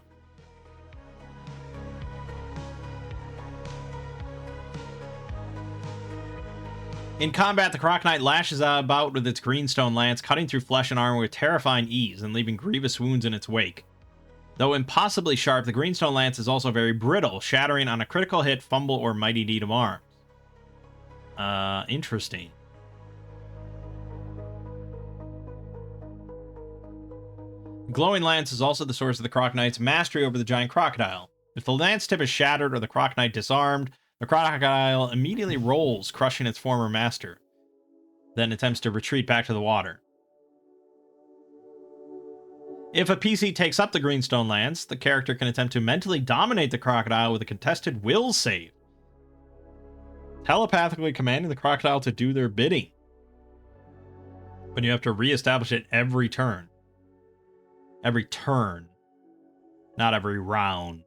In combat, the Croc Knight lashes about with its greenstone lance, cutting through flesh and armor with terrifying ease and leaving grievous wounds in its wake. Though impossibly sharp, the greenstone lance is also very brittle, shattering on a critical hit, fumble, or mighty deed of arms. Interesting. Glowing lance is also the source of the Croc Knight's mastery over the giant crocodile. If the lance tip is shattered or the Croc Knight disarmed, the crocodile immediately rolls, crushing its former master, then attempts to retreat back to the water. If a PC takes up the greenstone lance, the character can attempt to mentally dominate the crocodile with a contested will save, telepathically commanding the crocodile to do their bidding. But you have to reestablish it every turn. Every turn. Not every round.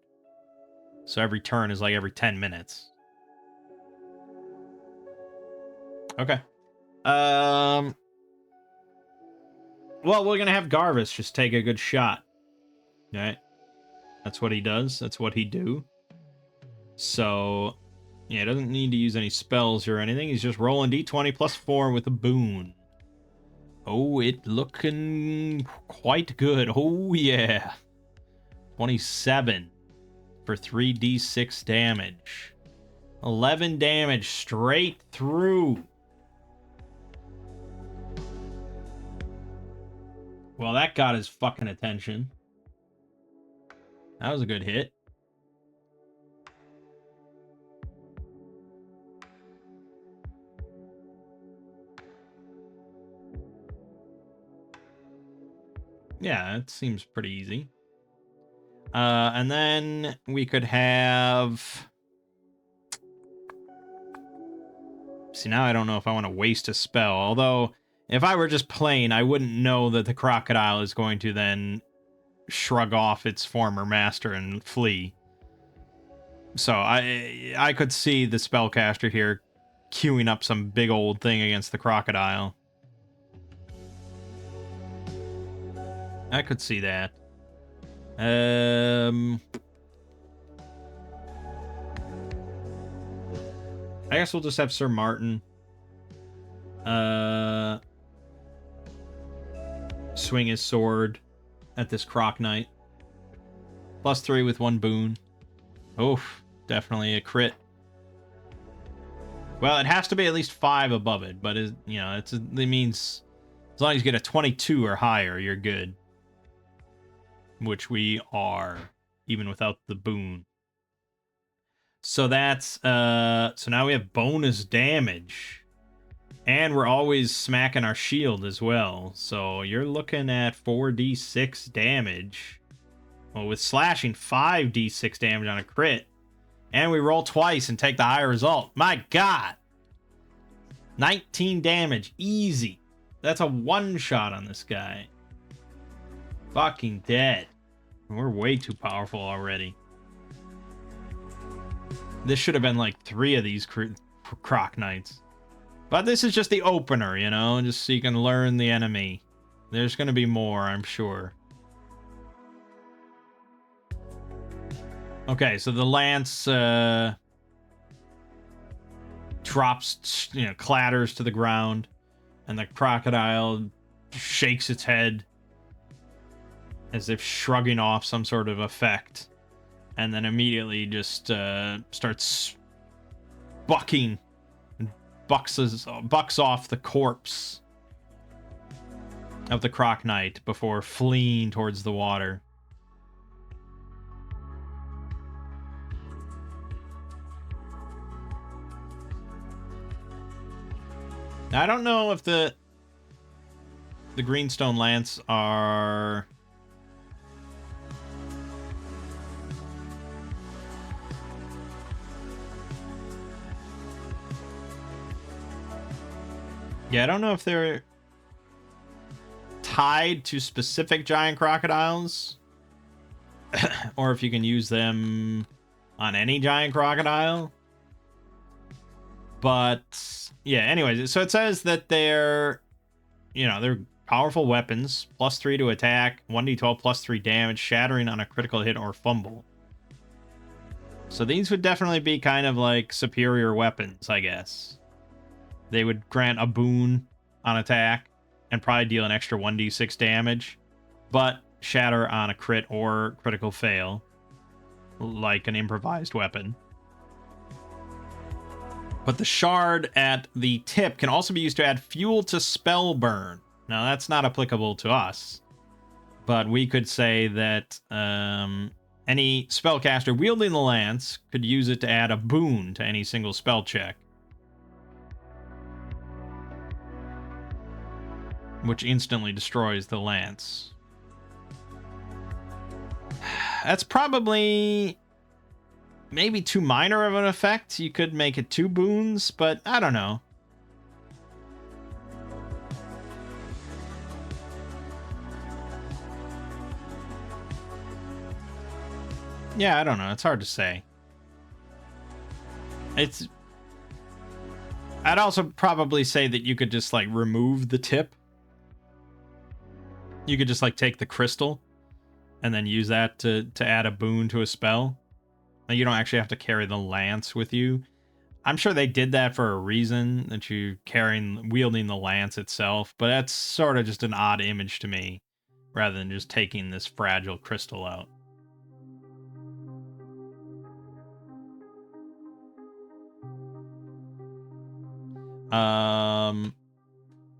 So every turn is like every 10 minutes. Okay. Well, we're gonna have Garvis just take a good shot. Right? That's what he does. That's what he do. So, yeah, doesn't need to use any spells or anything. He's just rolling d20 plus 4 with a boon. Oh, it looking quite good. Oh, yeah. 27 for 3d6 damage. 11 damage straight through. Well, that got his fucking attention. That was a good hit. Yeah, it seems pretty easy. And then we could have... See, now I don't know if I want to waste a spell. Although, if I were just playing, I wouldn't know that the crocodile is going to then shrug off its former master and flee. So I could see the spellcaster here queuing up some big old thing against the crocodile. I could see that. I guess we'll just have Sir Martin swing his sword at this Croc Knight. Plus 3 with 1 boon. Oof, definitely a crit. Well, it has to be at least 5 above it, but it means as long as you get a 22 or higher, you're good. Which we are, even without the boon. So that's, so now we have bonus damage. And we're always smacking our shield as well. So you're looking at 4d6 damage. Well, with slashing, 5d6 damage on a crit. And we roll twice and take the higher result. My God! 19 damage. Easy. That's a one-shot on this guy. Fucking dead. We're way too powerful already. This should have been like 3 of these Croc Knights. But this is just the opener, you know? Just so you can learn the enemy. There's going to be more, I'm sure. Okay, so the lance drops, clatters to the ground, and the crocodile shakes its head as if shrugging off some sort of effect, and then immediately just starts bucking and bucks off the corpse of the Croc Knight before fleeing towards the water. Now, I don't know if the Greenstone Lance are... Yeah, I don't know if they're tied to specific giant crocodiles or if you can use them on any giant crocodile. But yeah, anyways, so it says that they're powerful weapons, +3 to attack, 1d12 +3 damage, shattering on a critical hit or fumble. So these would definitely be kind of like superior weapons, I guess. They would grant a boon on attack and probably deal an extra 1d6 damage, but shatter on a crit or critical fail, like an improvised weapon. But the shard at the tip can also be used to add fuel to spell burn. Now, that's not applicable to us, but we could say that any spellcaster wielding the lance could use it to add a boon to any single spell check, which instantly destroys the lance. That's probably maybe too minor of an effect. You could make it 2 boons, but I don't know. Yeah, I don't know. It's hard to say. I'd also probably say that you could just, like, remove the tip. You could just, like, take the crystal and then use that to add a boon to a spell. Now, you don't actually have to carry the lance with you. I'm sure they did that for a reason, that you're wielding the lance itself, but that's sort of just an odd image to me, rather than just taking this fragile crystal out.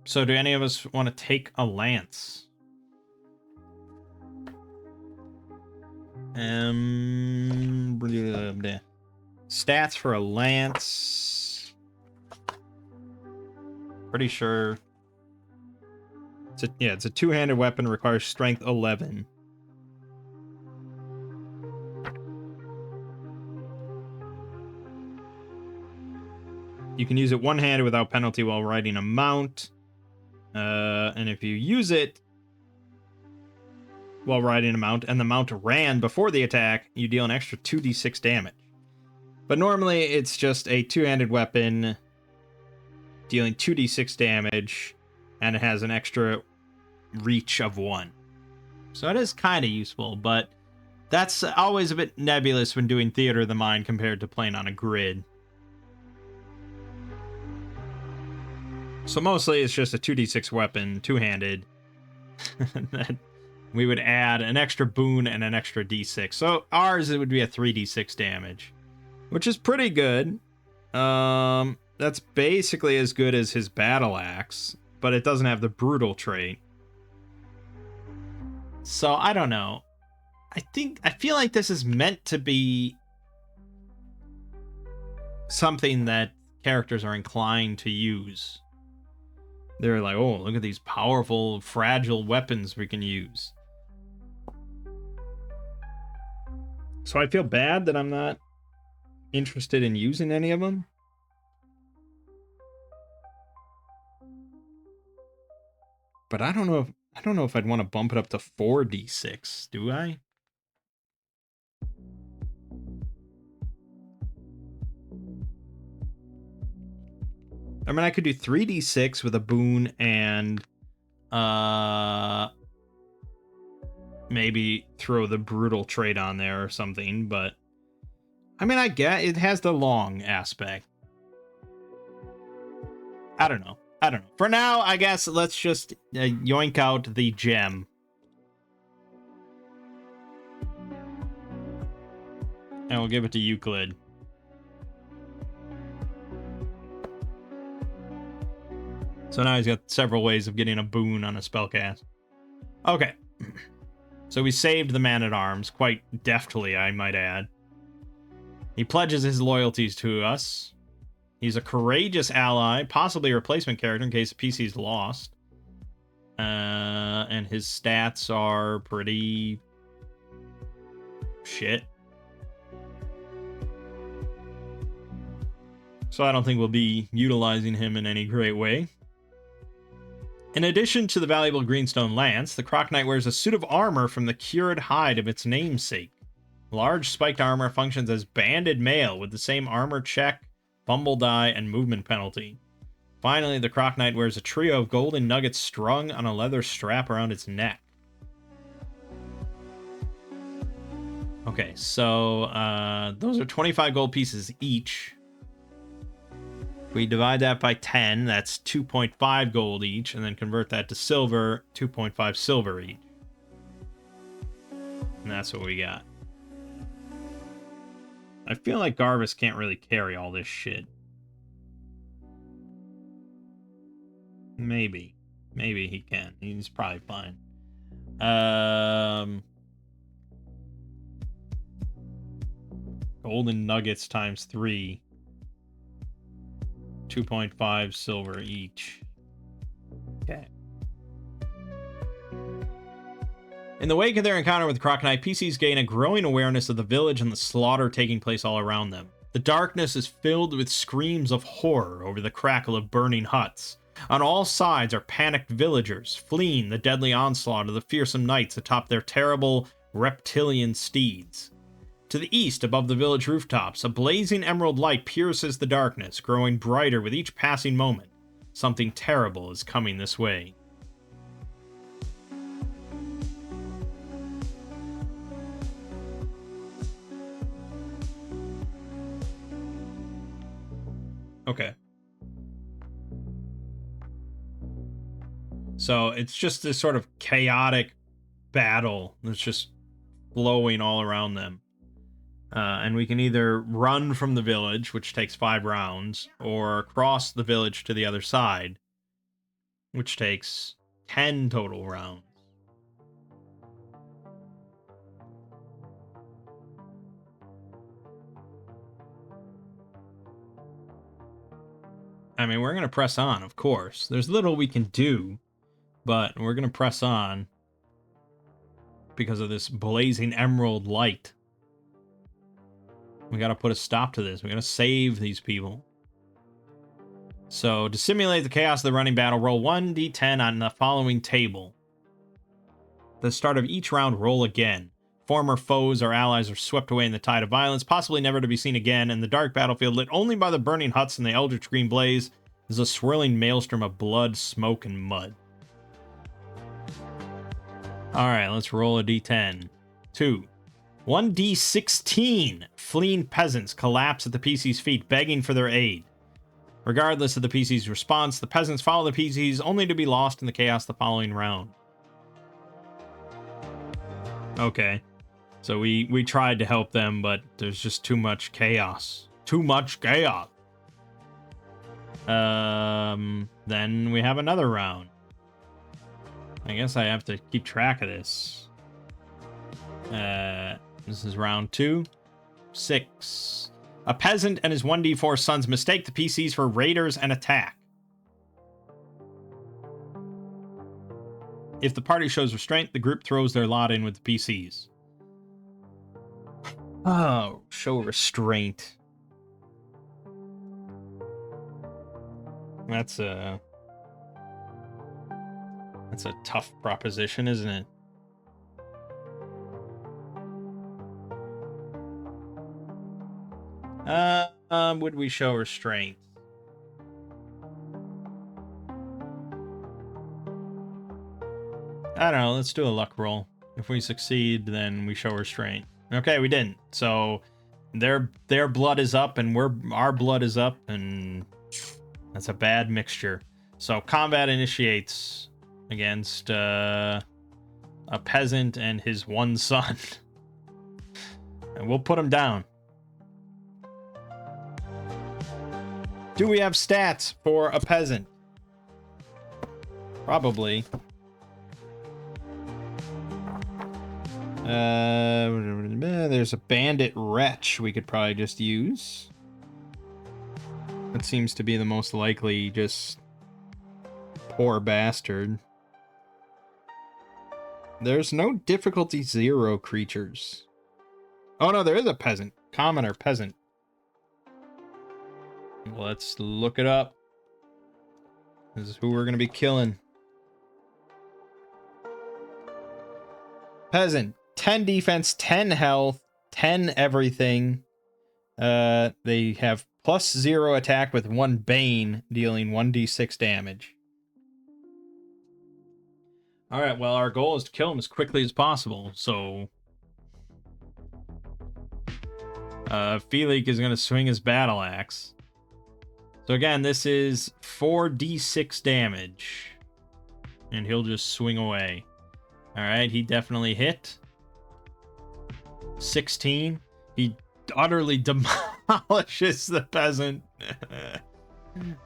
So do any of us want to take a lance? Stats for a lance. Pretty sure. It's a two-handed weapon, requires strength 11. You can use it one-handed without penalty while riding a mount. And if you use it while riding a mount and the mount ran before the attack, you deal an extra 2d6 damage. But normally it's just a two-handed weapon dealing 2d6 damage, and it has an extra reach of 1. So it is kind of useful, but that's always a bit nebulous when doing Theater of the Mind compared to playing on a grid. So mostly it's just a 2d6 weapon, two-handed. That we would add an extra boon and an extra d6. So ours, it would be a 3d6 damage, which is pretty good. That's basically as good as his battle axe, but it doesn't have the brutal trait. So I don't know. I feel like this is meant to be something that characters are inclined to use. They're like, oh, look at these powerful, fragile weapons we can use. So I feel bad that I'm not interested in using any of them. But I don't know if I'd want to bump it up to 4d6, do I? I mean, I could do 3d6 with a boon and maybe throw the brutal trait on there or something, but I mean, I get it has the long aspect. I don't know. For now, I guess let's just yoink out the gem. And we'll give it to Euclid. So now he's got several ways of getting a boon on a spellcast. Okay. So we saved the Man-at-Arms, quite deftly, I might add. He pledges his loyalties to us. He's a courageous ally, possibly a replacement character in case the PC's lost. And his stats are pretty... shit. So I don't think we'll be utilizing him in any great way. In addition to the valuable greenstone lance, the Croc Knight wears a suit of armor from the cured hide of its namesake. Large spiked armor functions as banded mail with the same armor check, fumble die, and movement penalty. Finally, the Croc Knight wears a trio of golden nuggets strung on a leather strap around its neck. Okay, so those are 25 gold pieces each. We divide that by 10, that's 2.5 gold each, and then convert that to silver, 2.5 silver each. And that's what we got. I feel like Garvis can't really carry all this shit. Maybe. Maybe he can. He's probably fine. Golden nuggets times 3. 2.5 silver each. Okay. In the wake of their encounter with Croc Knight, PCs gain a growing awareness of the village and the slaughter taking place all around them. The darkness is filled with screams of horror over the crackle of burning huts. On all sides are panicked villagers, fleeing the deadly onslaught of the fearsome knights atop their terrible reptilian steeds. To the east, above the village rooftops, a blazing emerald light pierces the darkness, growing brighter with each passing moment. Something terrible is coming this way. Okay. So it's just this sort of chaotic battle that's just flowing all around them. And we can either run from the village, which takes 5 rounds, or cross the village to the other side, which takes 10 total rounds. I mean, we're going to press on, of course. There's little we can do, but we're going to press on because of this blazing emerald light. We gotta put a stop to this. We gotta save these people. So, to simulate the chaos of the running battle, roll 1d10 on the following table. At the start of each round, roll again. Former foes or allies are swept away in the tide of violence, possibly never to be seen again, and the dark battlefield, lit only by the burning huts and the eldritch green blaze, is a swirling maelstrom of blood, smoke, and mud. Alright, let's roll a d10. 2. 1d16. Fleeing peasants collapse at the PC's feet, begging for their aid. Regardless of the PC's response, the peasants follow the PCs only to be lost in the chaos the following round. Okay. So we tried to help them, but there's just too much chaos. Too much chaos. Then we have another round. I guess I have to keep track of this. This is round 2. 6. A peasant and his 1d4 sons mistake the PCs for raiders and attack. If the party shows restraint, the group throws their lot in with the PCs. Oh, show restraint. That's a tough proposition, isn't it? Would we show restraint? I don't know, let's do a luck roll. If we succeed, then we show restraint. Okay, we didn't. So, Their blood is up, and our blood is up, and that's a bad mixture. So combat initiates against a peasant and his one son. And we'll put him down. Do we have stats for a peasant? Probably. There's a bandit wretch we could probably just use. That seems to be the most likely, just poor bastard. There's no difficulty 0 creatures. Oh no, there is a peasant. Commoner peasant. Let's look it up. This is who we're going to be killing. Peasant. 10 defense, 10 health, 10 everything. They have +0 attack with 1 bane, dealing 1d6 damage. Alright, well, our goal is to kill him as quickly as possible, so... Felix is going to swing his battle axe. So again, this is 4d6 damage. And he'll just swing away. Alright, he definitely hit. 16. He utterly demolishes the peasant.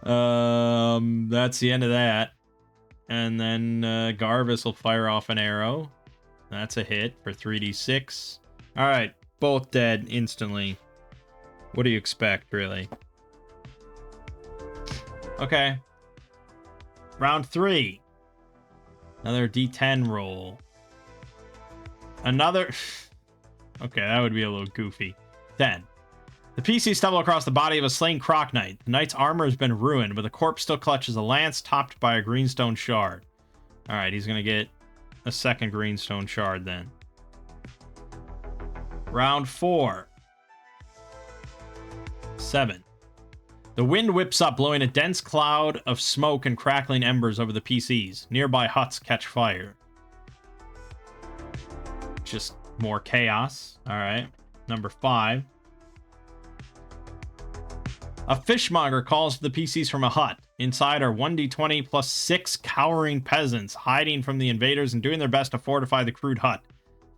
That's the end of that. And then Garvis will fire off an arrow. That's a hit for 3d6. Alright, both dead instantly. What do you expect, really? Okay. Round 3. Another d10 roll. Another... Okay, that would be a little goofy. 10. The PC stumble across the body of a slain croc knight. The knight's armor has been ruined, but the corpse still clutches a lance topped by a greenstone shard. Alright, he's going to get a second greenstone shard then. Round 4. 7. The wind whips up, blowing a dense cloud of smoke and crackling embers over the PCs. Nearby huts catch fire. Just more chaos. Alright. Number 5. A fishmonger calls to the PCs from a hut. Inside are 1d20 plus 6 cowering peasants, hiding from the invaders and doing their best to fortify the crude hut.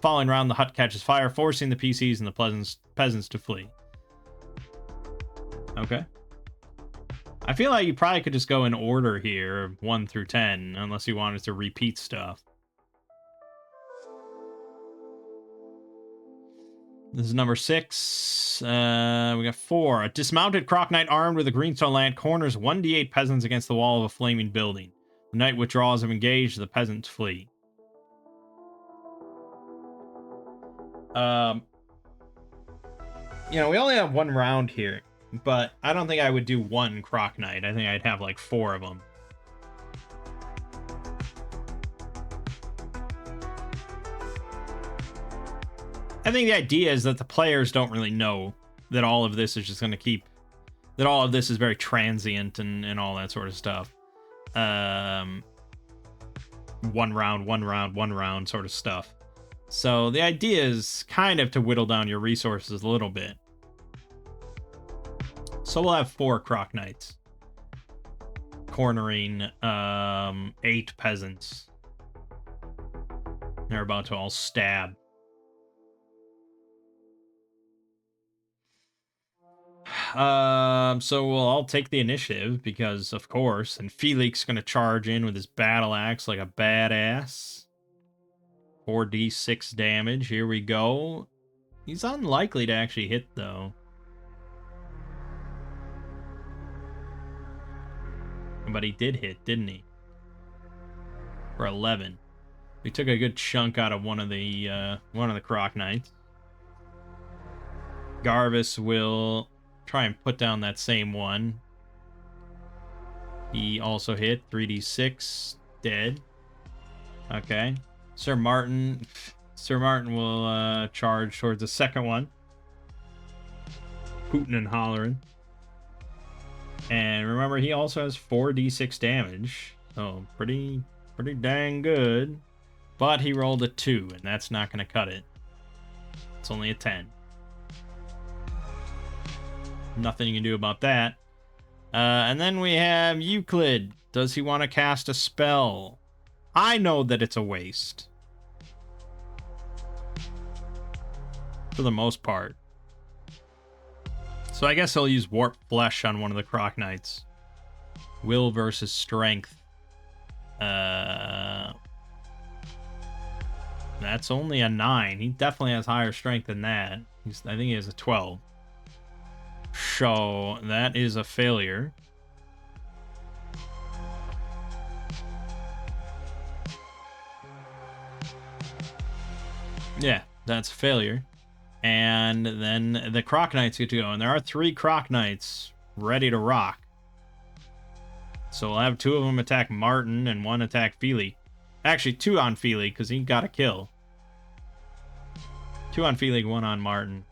Following round, the hut catches fire, forcing the PCs and the peasants to flee. Okay. I feel like you probably could just go in order here, 1 through 10, unless you wanted to repeat stuff. This is number 6. We got 4. A dismounted croc knight armed with a greenstone lance corners 1d8 peasants against the wall of a flaming building. The knight withdraws if engaged, the peasants flee. You know, we only have 1 round here, but I don't think I would do 1 croc knight. I think I'd have like 4 of them. I think the idea is that the players don't really know that all of this is just going to keep... That all of this is very transient and all that sort of stuff. 1 round, 1 round, 1 round sort of stuff. So the idea is kind of to whittle down your resources a little bit. So we'll have 4 croc knights. Cornering 8 peasants. They're about to all stab. So we'll all take the initiative because, of course, and Felix gonna charge in with his battle axe like a badass. 4d6 damage. Here we go. He's unlikely to actually hit, though. But he did hit, didn't he? For 11. We took a good chunk out of one of the croc knights. Garvis will try and put down that same one. He also hit 3d6, dead. Okay. Sir Martin will charge towards the second one. Hooting and hollering. And remember, he also has 4d6 damage. So pretty dang good. But he rolled a 2, and that's not going to cut it. It's only a 10. Nothing you can do about that. And then we have Euclid. Does he want to cast a spell? I know that it's a waste. For the most part. So I guess he'll use Warp Flesh on one of the Croc Knights. Will versus Strength. That's only a 9. He definitely has higher strength than that. I think he has a 12. So that is a failure. Yeah, that's a failure. And then the Croc Knights get to go. And there are 3 Croc Knights ready to rock. So we'll have 2 of them attack Martin and 1 attack Feely. Actually, 2 on Feely because he got a kill. 2 on Feely, 1 on Martin.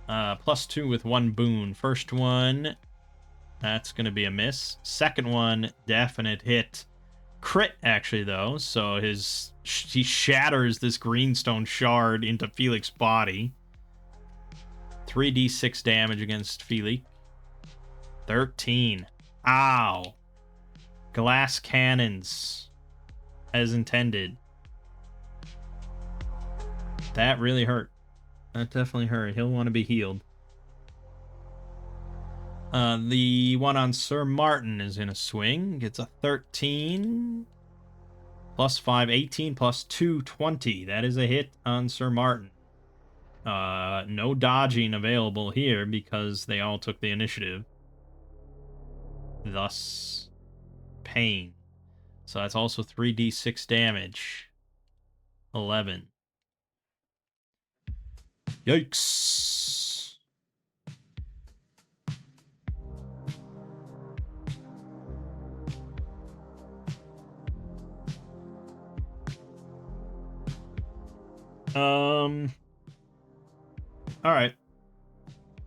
+2 with 1 boon. First one, that's going to be a miss. Second one, definite hit. Crit, actually, though. So he shatters this greenstone shard into Felix's body. 3d6 damage against Felix. 13. Ow. Glass cannons. As intended. That really hurt. That definitely hurt. He'll want to be healed. The one on Sir Martin is in a swing. Gets a 13. +5, 18. +2, 20. That is a hit on Sir Martin. No dodging available here because they all took the initiative. Thus, pain. So that's also 3d6 damage. 11. Yikes. All right.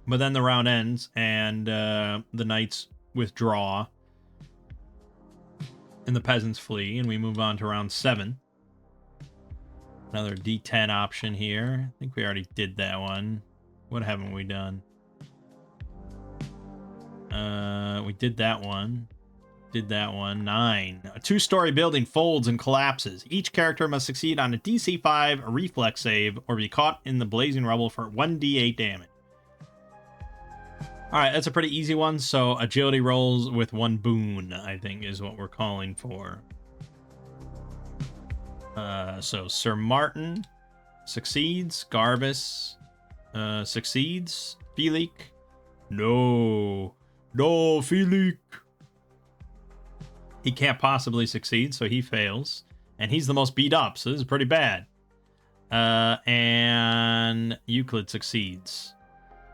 But then the round ends and the knights withdraw and the peasants flee, and we move on to round 7. Another D10 option here. I think we already did that one. What haven't we done? We did that one. Did that one. 9. A 2-story building folds and collapses. Each character must succeed on a DC 5 reflex save or be caught in the blazing rubble for 1d8 damage. Alright, that's a pretty easy one. So agility rolls with 1 boon, I think, is what we're calling for. So Sir Martin succeeds. Garvis succeeds. Felix. No, Felix. He can't possibly succeed, so he fails. And he's the most beat up, so this is pretty bad. And Euclid succeeds.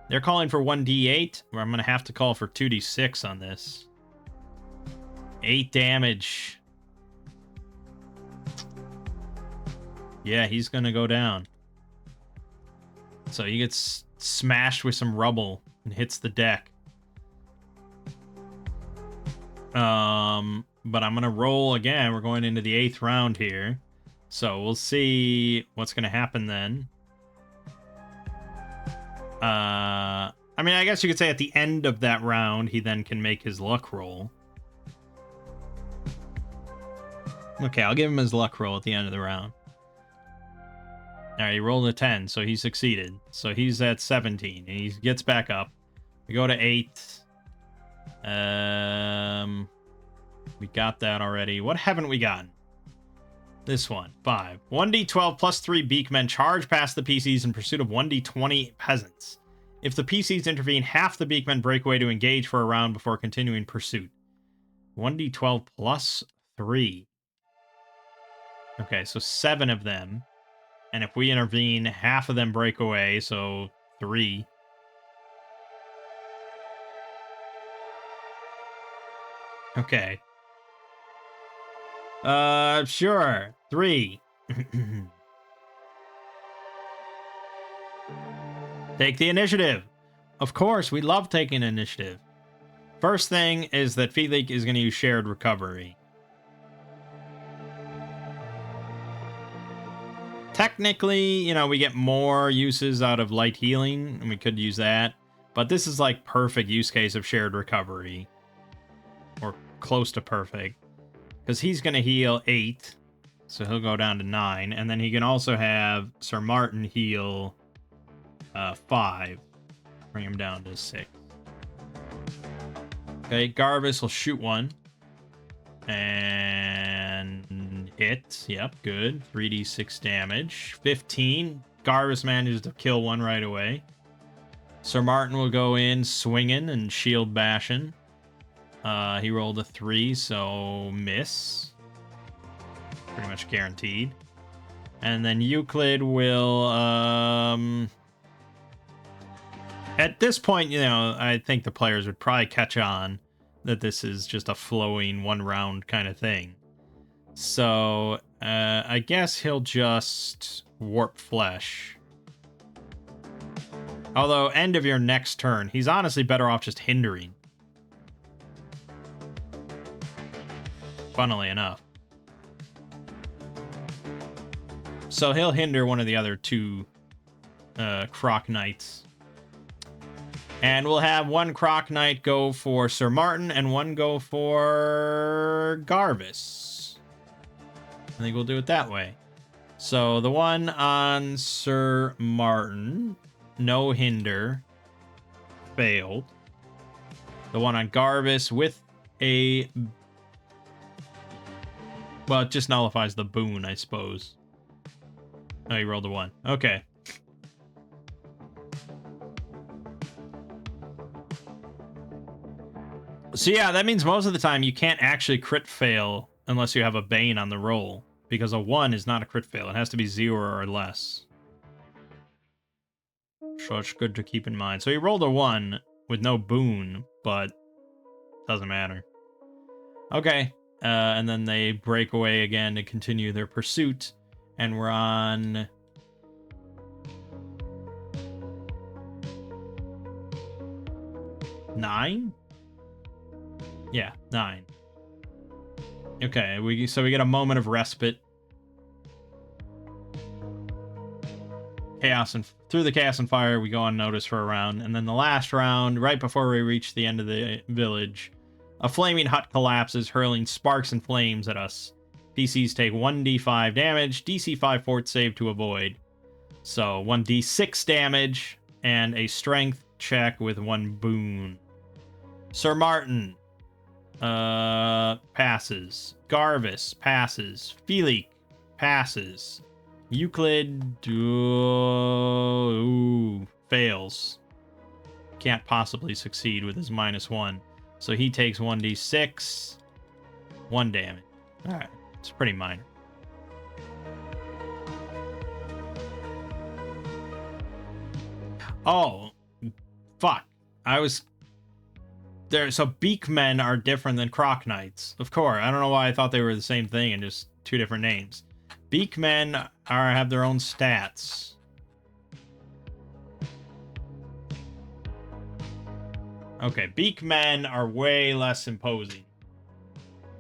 They're calling for 1d8, where I'm going to have to call for 2d6 on this. 8 damage. Yeah, he's going to go down. So he gets smashed with some rubble and hits the deck. But I'm going to roll again. We're going into the 8th round here. So we'll see what's going to happen then. I mean, I guess you could say at the end of that round, he then can make his luck roll. Okay, I'll give him his luck roll at the end of the round. Alright, he rolled a 10, so he succeeded. So he's at 17, and he gets back up. We go to 8. We got that already. What haven't we gotten? This one, 5. 1d12 plus 3 Beakmen charge past the PCs in pursuit of 1d20 peasants. If the PCs intervene, half the Beakmen break away to engage for a round before continuing pursuit. 1d12 plus 3. Okay, so 7 of them. And if we intervene, half of them break away, so 3. Okay. Sure. 3. Take the initiative. Of course, we love taking initiative. First thing is that Felix is going to use shared recovery. Technically, you know, we get more uses out of light healing, and we could use that. But this is like perfect use case of shared recovery. Or close to perfect. Because he's going to heal 8. So he'll go down to 9. And then he can also have Sir Martin heal 5. Bring him down to 6. Okay, Garvis will shoot 1. And hit. Yep, good. 3d6 damage. 15. Garvis manages to kill 1 right away. Sir Martin will go in swinging and shield bashing. He rolled a 3, so miss. Pretty much guaranteed. And then Euclid will... At this point, you know, I think the players would probably catch on that this is just a flowing one-round kind of thing. So, I guess he'll just warp flesh. Although, end of your next turn, he's honestly better off just hindering. Funnily enough. So he'll hinder one of the other 2 Croc Knights. And we'll have 1 Croc Knight go for Sir Martin and 1 go for Garvis. I think we'll do it that way. So the one on Sir Martin, no hinder, failed. The one on Garvis with a... Well, it just nullifies the boon, I suppose. Oh, he rolled a 1. Okay. So yeah, that means most of the time you can't actually crit fail unless you have a Bane on the roll. Because a 1 is not a crit fail. It has to be 0 or less. So it's good to keep in mind. So he rolled a 1 with no boon, but doesn't matter. Okay. And then they break away again to continue their pursuit. And we're on... 9? Yeah, 9. Okay, so we get a moment of respite. Chaos and through the chaos and fire, we go unnoticed for a round, and then the last round, right before we reach the end of the village, a flaming hut collapses, hurling sparks and flames at us. PCs take 1d5 damage, DC 5 fort save to avoid. So 1d6 damage and a strength check with 1 boon. Sir Martin passes. Garvis passes. Felik passes. Euclid fails. Can't possibly succeed with his -1. So he takes 1d6. 1 damage. Alright. It's pretty minor. Oh. Fuck. I was... There, so Beakmen are different than Croc Knights. Of course. I don't know why I thought they were the same thing and just 2 different names. Beakmen have their own stats. Okay, Beakmen are way less imposing.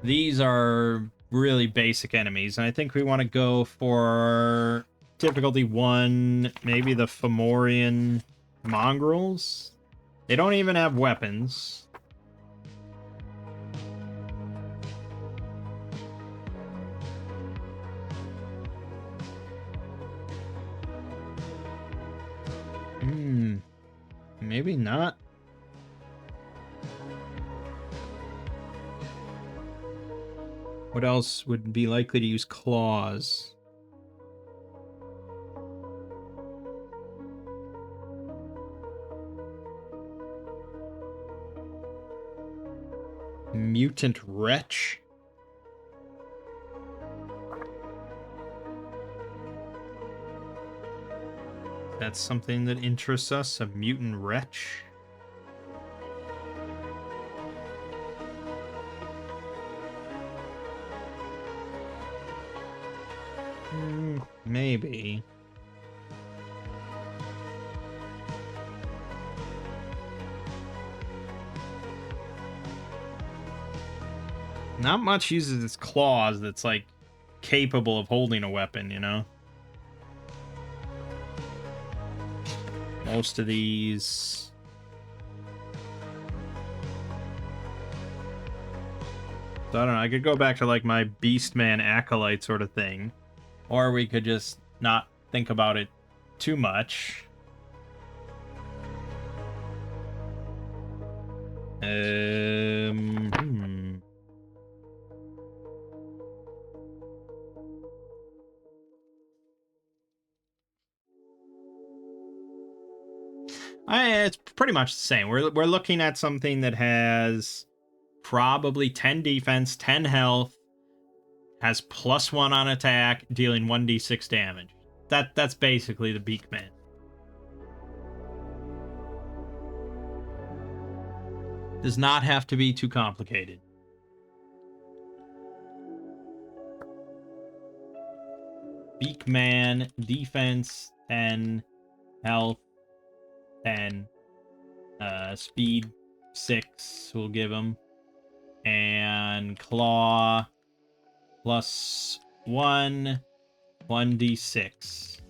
These are really basic enemies, and I think we want to go for difficulty 1, maybe the Fomorian Mongrels. They don't even have weapons. Maybe not. What else would be likely to use claws? Mutant Wretch? That's something that interests us, a mutant wretch. Maybe. Not much uses its claws that's like capable of holding a weapon, you know? Most of these So I don't know, I could go back to like my Beastman acolyte sort of thing. Or we could just not think about it too much. It's pretty much the same. We're looking at something that has probably 10 defense, 10 health, has +1 on attack, dealing 1d6 damage. That's basically the Beakmen. Does not have to be too complicated. Beakman, defense 10, health 10, speed 6 we'll give him, and claw +1, 1d6.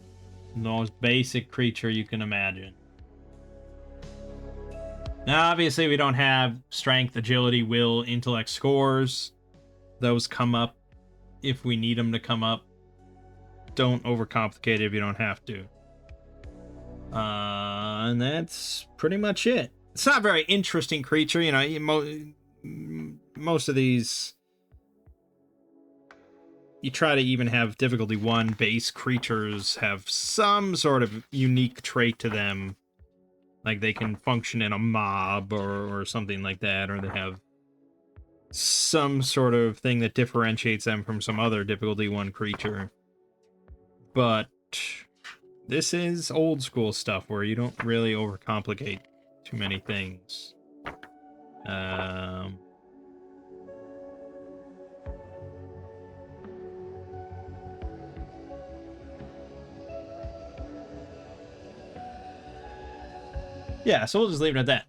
The most basic creature you can imagine. Now, obviously, we don't have strength, agility, will, intellect scores. Those come up if we need them to come up. Don't overcomplicate it if you don't have to. And that's pretty much it. It's not a very interesting creature, you know. Most of these, you try to even have difficulty 1 base creatures have some sort of unique trait to them. Like they can function in a mob or something like that, or they have some sort of thing that differentiates them from some other difficulty 1 creature. But this is old school stuff where you don't really overcomplicate too many things. Yeah, so we'll just leave it at that.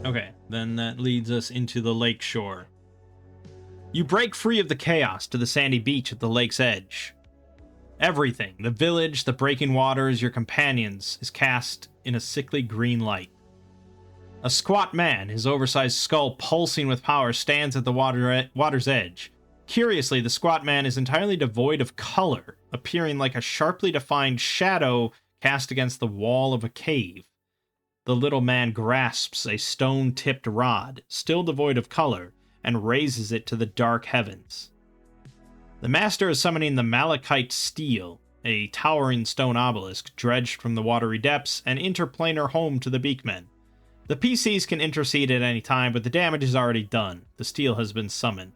Okay, then that leads us into the lake shore. You break free of the chaos to the sandy beach at the lake's edge. Everything, the village, the breaking waters, your companions, is cast in a sickly green light. A squat man, his oversized skull pulsing with power, stands at the water's edge. Curiously, the squat man is entirely devoid of color, appearing like a sharply defined shadow cast against the wall of a cave. The little man grasps a stone-tipped rod, still devoid of color, and raises it to the dark heavens. The master is summoning the malachite steel, a towering stone obelisk dredged from the watery depths, an interplanar home to the Beakmen. The PCs can intercede at any time, but the damage is already done. The steel has been summoned.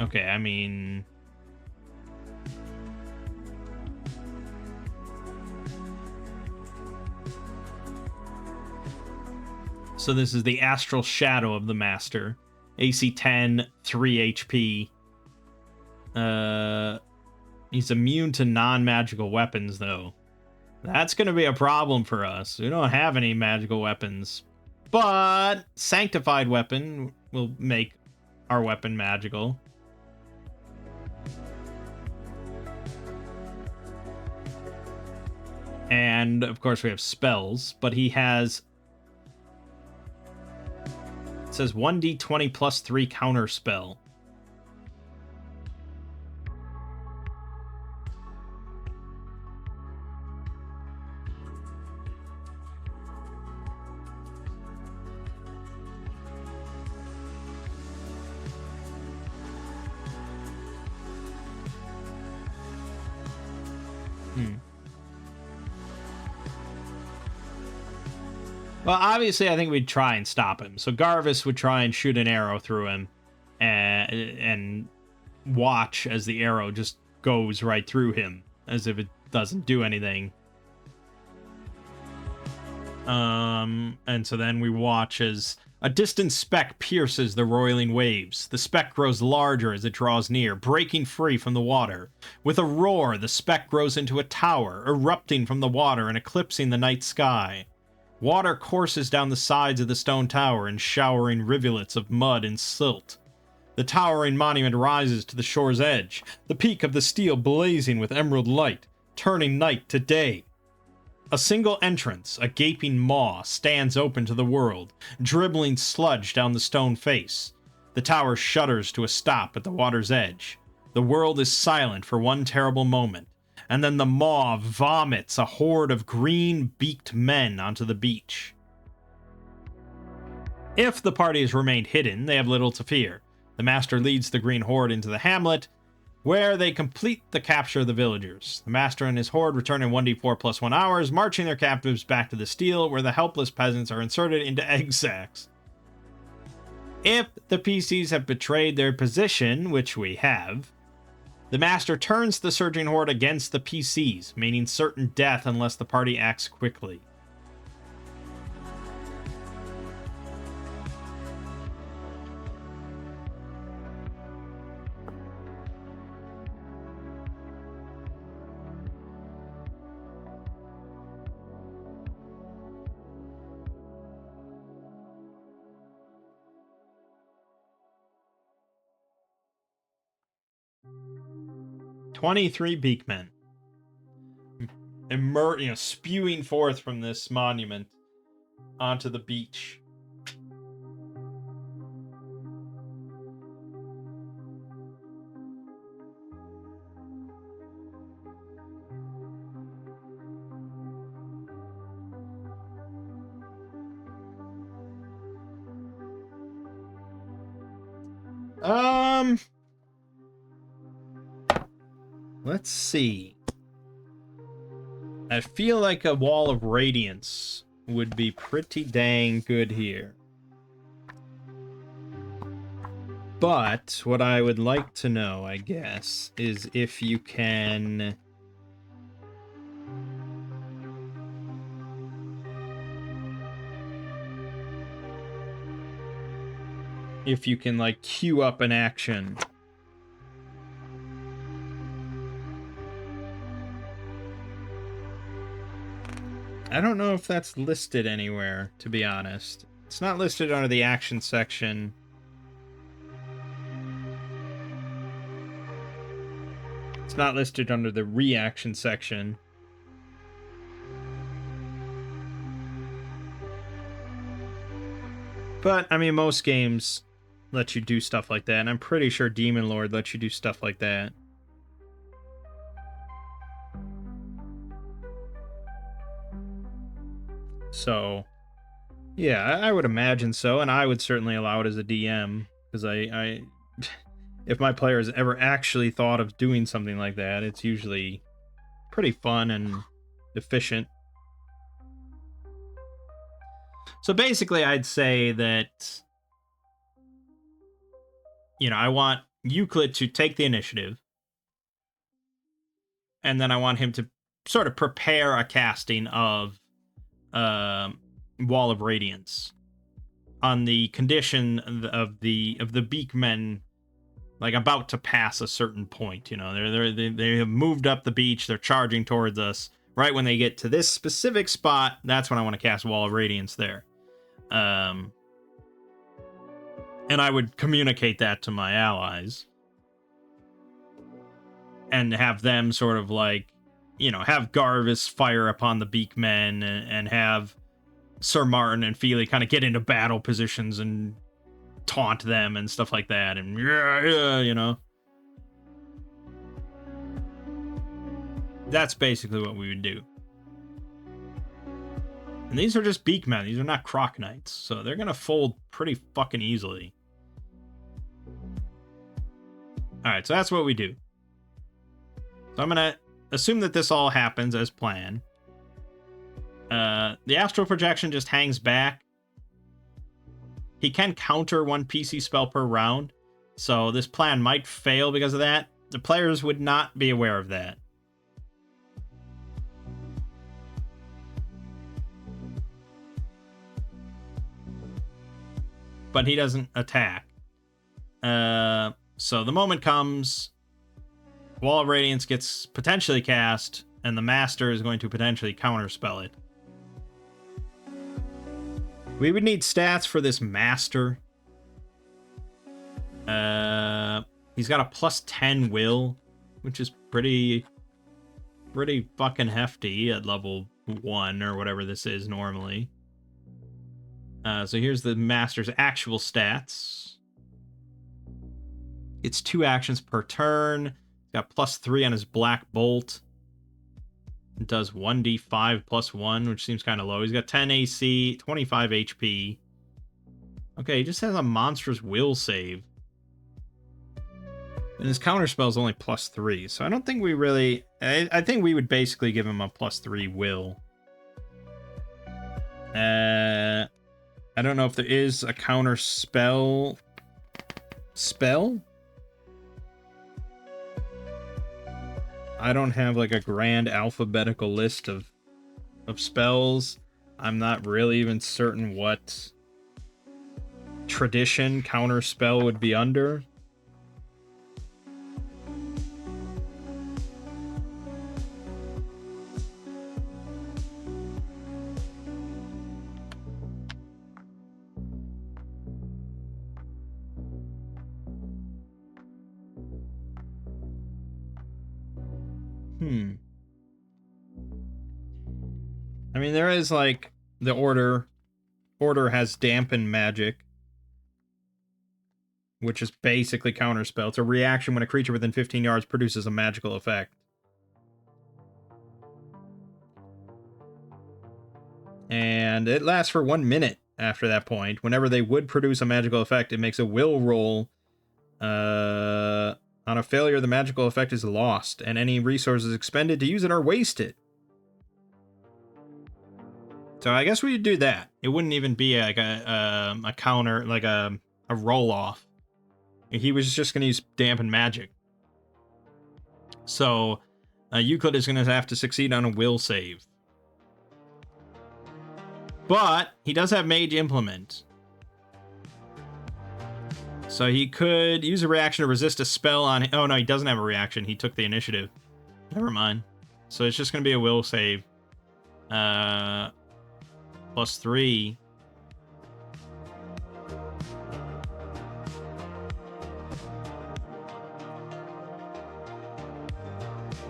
Okay, I mean... So this is the astral shadow of the master. AC 10, 3 HP. He's immune to non-magical weapons, though. That's going to be a problem for us. We don't have any magical weapons. But sanctified weapon will make our weapon magical. And, of course, we have spells. But he has... It says 1d20 plus 3 counter spell. Well, obviously, I think we'd try and stop him. So Garvis would try and shoot an arrow through him and watch as the arrow just goes right through him, as if it doesn't do anything. And so then we watch as a distant speck pierces the roiling waves. The speck grows larger as it draws near, breaking free from the water. With a roar, the speck grows into a tower, erupting from the water and eclipsing the night sky. Water courses down the sides of the stone tower in showering rivulets of mud and silt. The towering monument rises to the shore's edge, the peak of the steel blazing with emerald light, turning night to day. A single entrance, a gaping maw, stands open to the world, dribbling sludge down the stone face. The tower shudders to a stop at the water's edge. The world is silent for one terrible moment, and then the maw vomits a horde of green, beaked men onto the beach. If the party has remained hidden, they have little to fear. The master leads the green horde into the hamlet, where they complete the capture of the villagers. The master and his horde return in 1d4 plus 1 hours, marching their captives back to the steel, where the helpless peasants are inserted into egg sacks. If the PCs have betrayed their position, which we have, the master turns the surging horde against the PCs, meaning certain death unless the party acts quickly. "23 Beakmen, spewing forth from this monument onto the beach. Let's see. I feel like a wall of radiance would be pretty dang good here. But what I would like to know, I guess, is if you can... like, queue up an action. I don't know if that's listed anywhere, to be honest. It's not listed under the action section. It's not listed under the reaction section. But, I mean, most games let you do stuff like that, and I'm pretty sure Demon Lord lets you do stuff like that. So, yeah, I would imagine so, and I would certainly allow it as a DM, because I if my players ever actually thought of doing something like that, it's usually pretty fun and efficient. So basically, I'd say that, I want Euclid to take the initiative, and then I want him to sort of prepare a casting of Wall of Radiance on the condition of the Beakmen, like, about to pass a certain point. They have moved up the beach, they're charging towards us. Right when they get to this specific spot, that's when I want to cast Wall of Radiance there. And I would communicate that to my allies and have them sort of like, have Garvis fire upon the Beakmen and have Sir Martin and Feely kind of get into battle positions and taunt them and stuff like that. And that's basically what we would do. And these are just Beakmen. These are not Croc Knights, so they're gonna fold pretty fucking easily. Alright, so that's what we do. So I'm gonna assume that this all happens as planned. The astral projection just hangs back. He can counter one PC spell per round, so this plan might fail because of that. The players would not be aware of that. But he doesn't attack. So the moment comes, Wall of Radiance gets potentially cast, and the Master is going to potentially counterspell it. We would need stats for this Master. He's got a plus 10 will, which is pretty fucking hefty at level 1 or whatever this is normally. So here's the master's actual stats. It's 2 actions per turn. He's got plus 3 on his black bolt. It does 1d5 plus 1, which seems kind of low. He's got 10 AC, 25 HP. Okay, he just has a monstrous will save. And his counterspell is only plus 3, so I don't think we really... I think we would basically give him a plus 3 will. I don't know if there is a counter spell. I don't have like a grand alphabetical list of spells. I'm not really even certain what tradition counter spell would be under. I mean, there is like the order. Order has dampen magic, which is basically counterspell. It's a reaction when a creature within 15 yards produces a magical effect. And it lasts for 1 minute after that point. Whenever they would produce a magical effect, it makes a will roll. On a failure, the magical effect is lost, and any resources expended to use it are wasted. So I guess we'd do that. It wouldn't even be like a counter, like a roll-off. He was just going to use dampen magic. So Euclid is going to have to succeed on a will save. But he does have Mage Implement. So he could use a reaction to resist a spell on... Oh, no, he doesn't have a reaction. He took the initiative. Never mind. So it's just going to be a will save. Plus 3.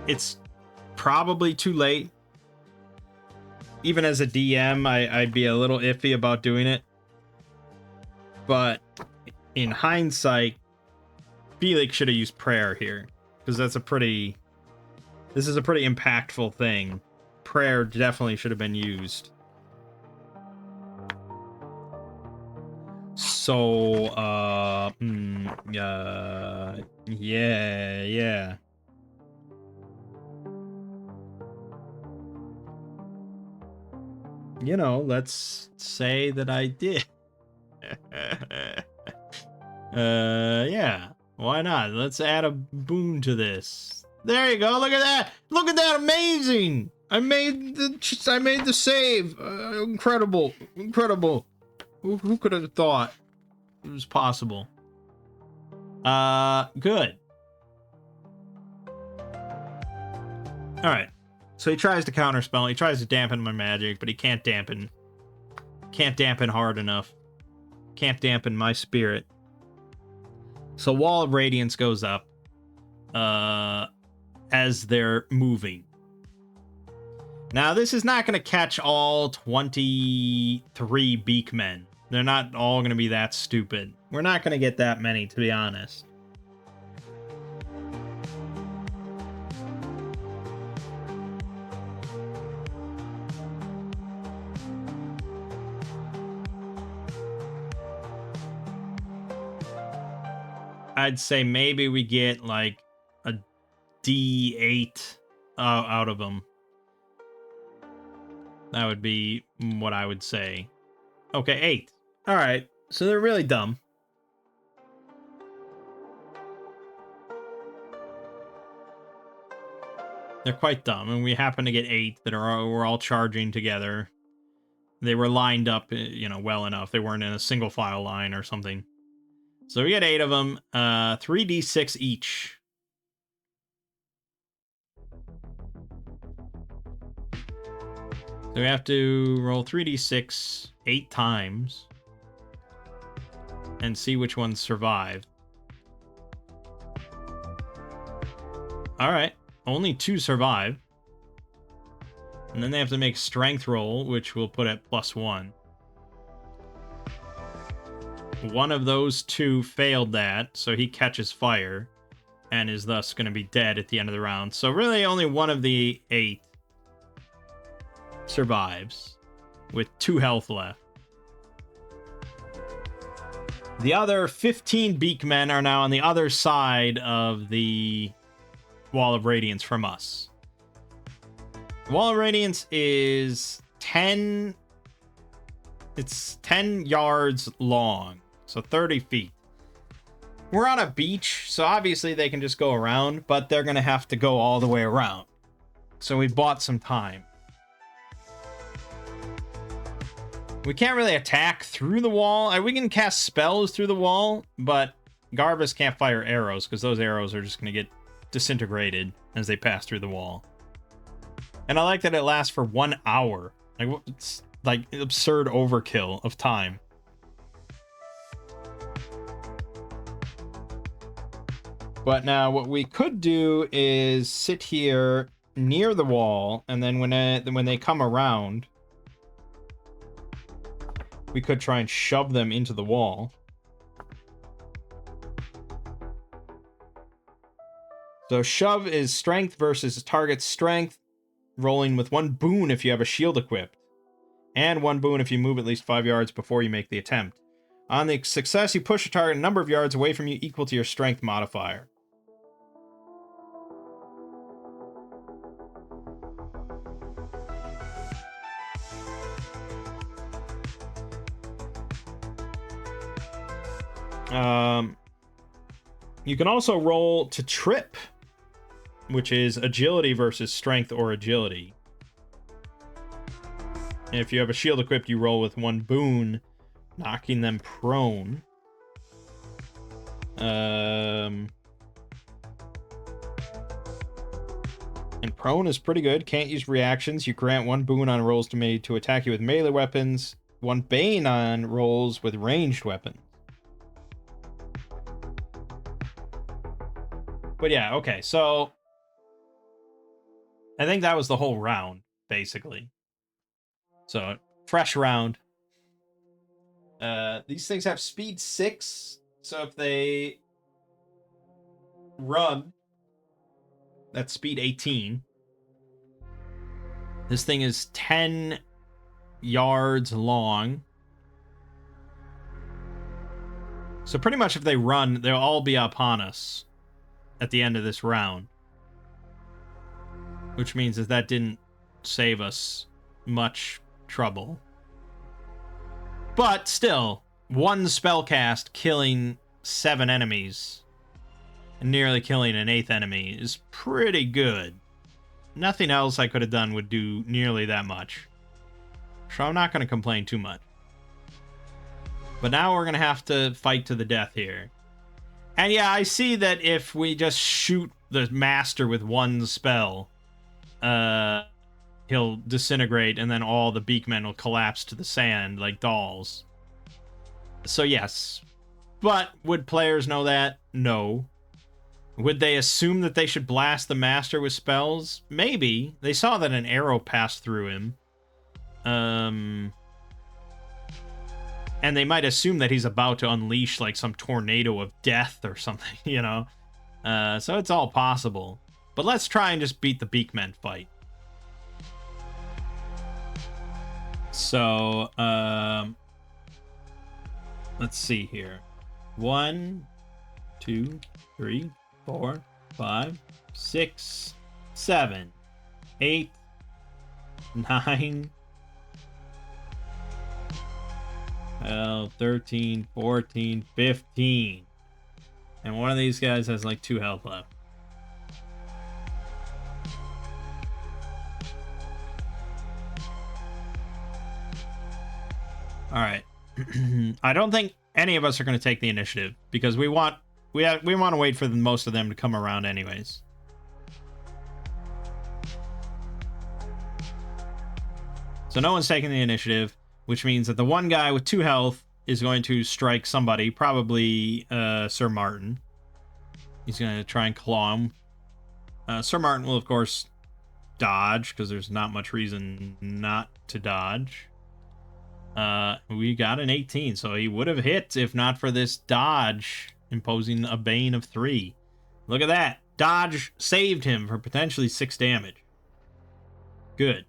It's probably too late. Even as a DM, I'd be a little iffy about doing it. But in hindsight, Felix should have used prayer here. Because that's a pretty... This is a pretty impactful thing. Prayer definitely should have been used. So, yeah. You know, let's say that I did. Yeah. Why not? Let's add a boon to this. There you go. Look at that. Look at that. Amazing. I made the save. Incredible. Who could have thought it was possible? Good. All right. So he tries to counterspell. He tries to dampen my magic, but he can't dampen. Can't dampen hard enough. Can't dampen my spirit. So Wall of Radiance goes up as they're moving. Now, this is not going to catch all 23 Beakmen. They're not all going to be that stupid. We're not going to get that many, to be honest. I'd say maybe we get like a D8 out of them. That would be what I would say. Okay, 8. All right, so they're really dumb. They're quite dumb, and we happen to get 8 that we're all charging together. They were lined up, you know, well enough. They weren't in a single file line or something. So we get 8 of them, 3d6 each. So we have to roll 3d6 8 times and see which ones survive. Alright. Only 2 survive. And then they have to make strength roll, which we'll put at +1. One of those 2 failed that, so he catches fire and is thus going to be dead at the end of the round. So really only one of the 8 survives with 2 health left. The other 15 Beakmen are now on the other side of the Wall of Radiance from us. The Wall of Radiance is 10... It's 10 yards long, so 30 feet. We're on a beach, so obviously they can just go around, but they're going to have to go all the way around. So we bought some time. We can't really attack through the wall. We can cast spells through the wall, but Garvis can't fire arrows because those arrows are just going to get disintegrated as they pass through the wall. And I like that it lasts for 1 hour. Like, it's like absurd overkill of time. But now what we could do is sit here near the wall, and then when they come around, we could try and shove them into the wall. So shove is strength versus target strength, rolling with 1 boon if you have a shield equipped, and 1 boon if you move at least 5 yards before you make the attempt. On the success, you push a target a number of yards away from you equal to your strength modifier. You can also roll to trip, which is agility versus strength or agility. And if you have a shield equipped, you roll with 1 boon, knocking them prone. And prone is pretty good. Can't use reactions. You grant 1 boon on rolls made to attack you with melee weapons, 1 bane on rolls with ranged weapons. But yeah, okay, so I think that was the whole round, basically. So, fresh round. These things have speed 6, so if they run, that's speed 18. This thing is 10 yards long. So pretty much if they run, they'll all be upon us at the end of this round. Which means that didn't save us much trouble. But still, 1 spell cast killing 7 enemies and nearly killing an 8th enemy is pretty good. Nothing else I could have done would do nearly that much. So I'm not going to complain too much. But now we're going to have to fight to the death here. And yeah, I see that if we just shoot the master with 1 spell, he'll disintegrate and then all the Beakmen will collapse to the sand like dolls. So yes. But would players know that? No. Would they assume that they should blast the master with spells? Maybe. They saw that an arrow passed through him. And they might assume that he's about to unleash like some tornado of death or something, you know? So it's all possible. But let's try and just beat the Beakmen fight. So, let's see here. 1, 2, 3, 4, 5, 6, 7, 8, 9, 12, 13, 14, 15. And one of these guys has like 2 health left. Alright. I don't think any of us are going to take the initiative because we want to wait for most of them to come around anyways. So no one's taking the initiative, which means that the one guy with 2 health is going to strike somebody, probably Sir Martin. He's going to try and claw him. Sir Martin will, of course, dodge, because there's not much reason not to dodge. We got an 18, so he would have hit if not for this dodge, imposing a bane of 3. Look at that. Dodge saved him for potentially 6 damage. Good.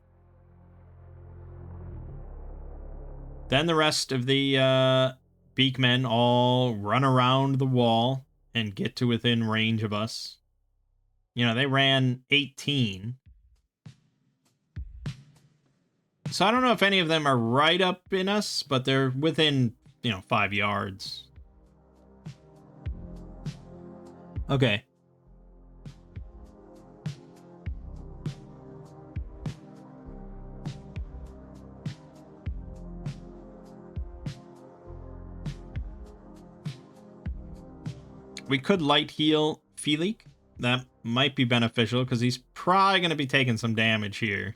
Then the rest of the Beakmen all run around the wall and get to within range of us. You know, they ran 18. So I don't know if any of them are right up in us, but they're within, 5 yards. Okay. We could light heal Felix. That might be beneficial because he's probably going to be taking some damage here.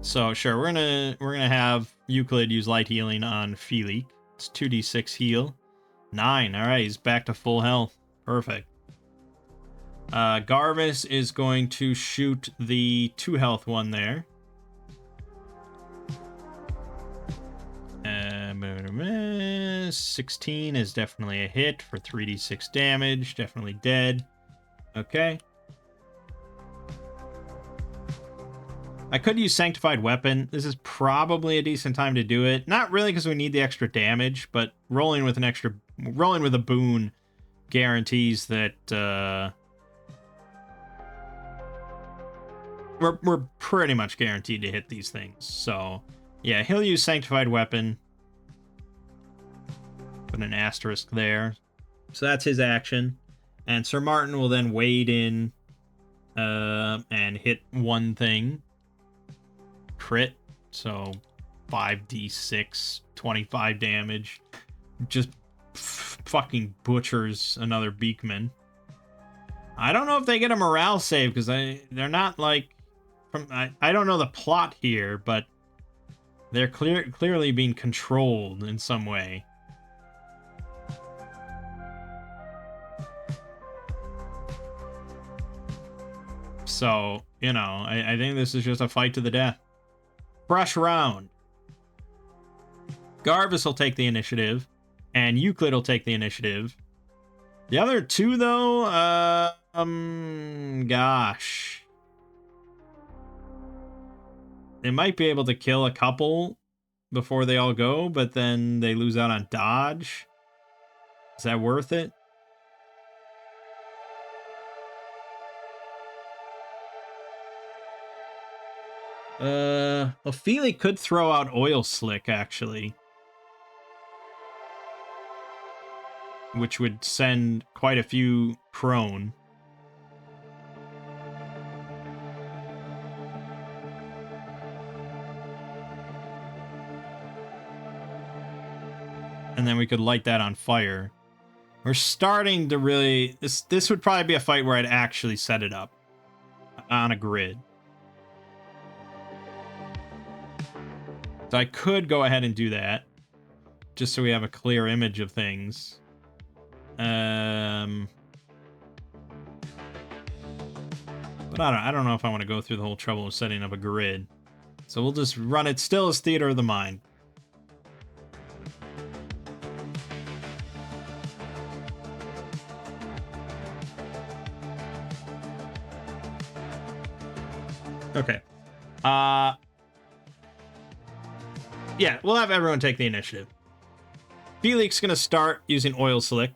So sure, we're gonna have Euclid use light healing on Felix. It's 2d6 heal. 9. All right, he's back to full health. Perfect. Garvis is going to shoot the 2 health one there. 16 is definitely a hit for 3d6 damage. Definitely dead. Okay. I could use Sanctified Weapon. This is probably a decent time to do it. Not really because we need the extra damage, but rolling with a boon guarantees that we're pretty much guaranteed to hit these things. So yeah, he'll use Sanctified Weapon. Put an asterisk there. So that's his action. And Sir Martin will then wade in and hit one thing. Crit. So 5d6, 25 damage. Just fucking butchers another Beakman. I don't know if they get a morale save because they're not like I don't know the plot here, but they're clearly being controlled in some way. So, I think this is just a fight to the death. Brush round. Garvis will take the initiative, and Euclid will take the initiative. The other two, though, gosh. They might be able to kill a couple before they all go, but then they lose out on dodge. Is that worth it? Felix could throw out Oil Slick, actually. Which would send quite a few prone. And then we could light that on fire. We're starting to really... This would probably be a fight where I'd actually set it up on a grid. So I could go ahead and do that, just so we have a clear image of things. But I don't know if I want to go through the whole trouble of setting up a grid. So we'll just run it still as Theater of the Mind. Okay. Yeah, we'll have everyone take the initiative. Felix gonna start using Oil Slick.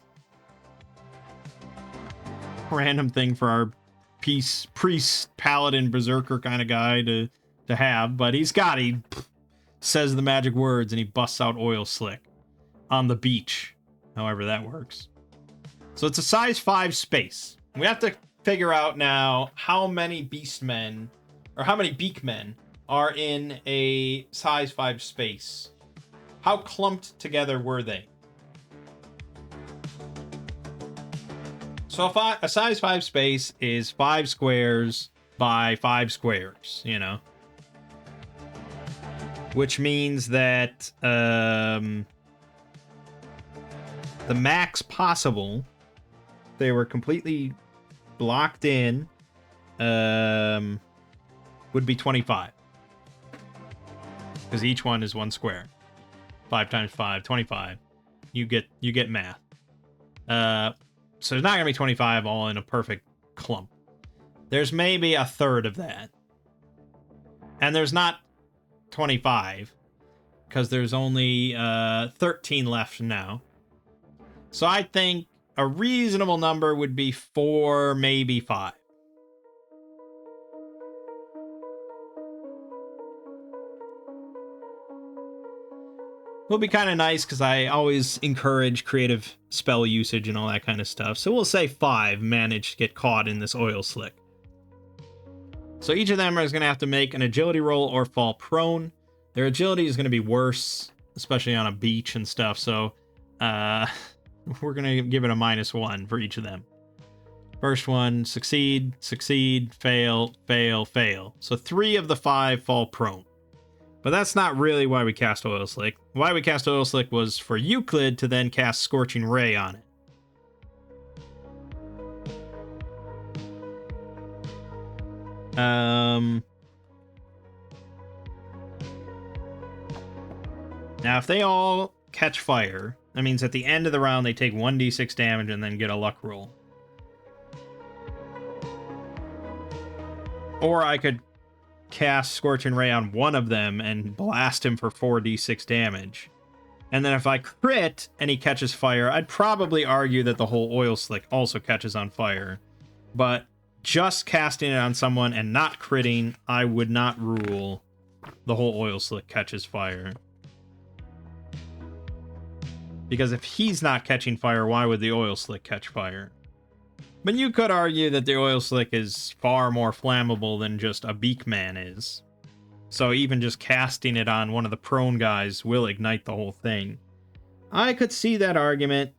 Random thing for our priest, paladin, berserker kind of guy to have, but he says the magic words and he busts out Oil Slick on the beach. However that works. So it's a size 5 space. We have to figure out now how many beastmen or how many Beakmen are in a size 5 space. How clumped together were they? So a size 5 space is 5 squares by 5 squares, Which means that the max possible, they were completely blocked in, would be 25. Because each one is one square. 5 times 5, 25. You get math. So there's not going to be 25 all in a perfect clump. There's maybe a third of that. And there's not 25, because there's only 13 left now. So I think a reasonable number would be 4, maybe 5. Will be kind of nice because I always encourage creative spell usage and all that kind of stuff. So we'll say 5 managed to get caught in this oil slick. So each of them is going to have to make an agility roll or fall prone. Their agility is going to be worse, especially on a beach and stuff. So we're going to give it a -1 for each of them. First one, succeed, succeed, fail, fail, fail. So 3 of the 5 fall prone. But that's not really why we cast Oil Slick. Why we cast Oil Slick was for Euclid to then cast Scorching Ray on it. Now, if they all catch fire, that means at the end of the round they take 1d6 damage and then get a luck roll. Or I could cast Scorching Ray on one of them and blast him for 4d6 damage. And then if I crit and he catches fire, I'd probably argue that the whole Oil Slick also catches on fire. But just casting it on someone and not critting, I would not rule the whole Oil Slick catches fire. Because if he's not catching fire, why would the Oil Slick catch fire? But you could argue that the Oil Slick is far more flammable than just a Beakmen is. So even just casting it on one of the prone guys will ignite the whole thing. I could see that argument.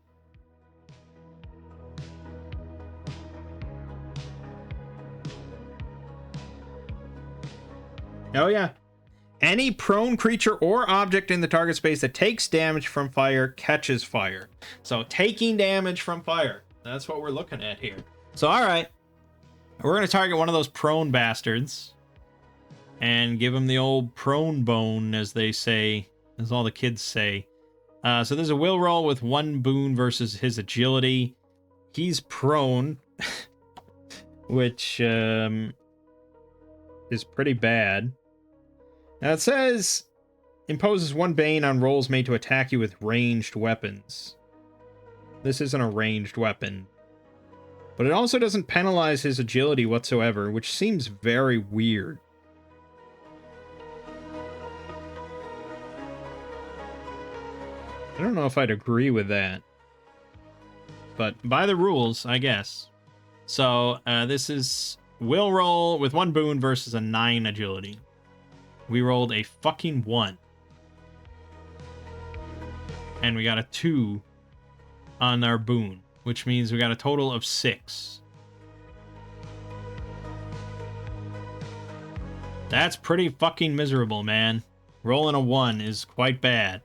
Oh yeah. Any prone creature or object in the target space that takes damage from fire catches fire. So taking damage from fire. That's what we're looking at here. So, all right. We're going to target one of those prone bastards and give him the old prone bone, as they say, as all the kids say. So there's a will roll with 1 boon versus his agility. He's prone, which is pretty bad. Now it says imposes 1 bane on rolls made to attack you with ranged weapons. This isn't a ranged weapon. But it also doesn't penalize his agility whatsoever, which seems very weird. I don't know if I'd agree with that. But by the rules, I guess. So, this is will roll with 1 boon versus a 9 agility. We rolled a fucking 1. And we got a 2 on our boon, which means we got a total of 6. That's pretty fucking miserable, man. Rolling a 1 is quite bad.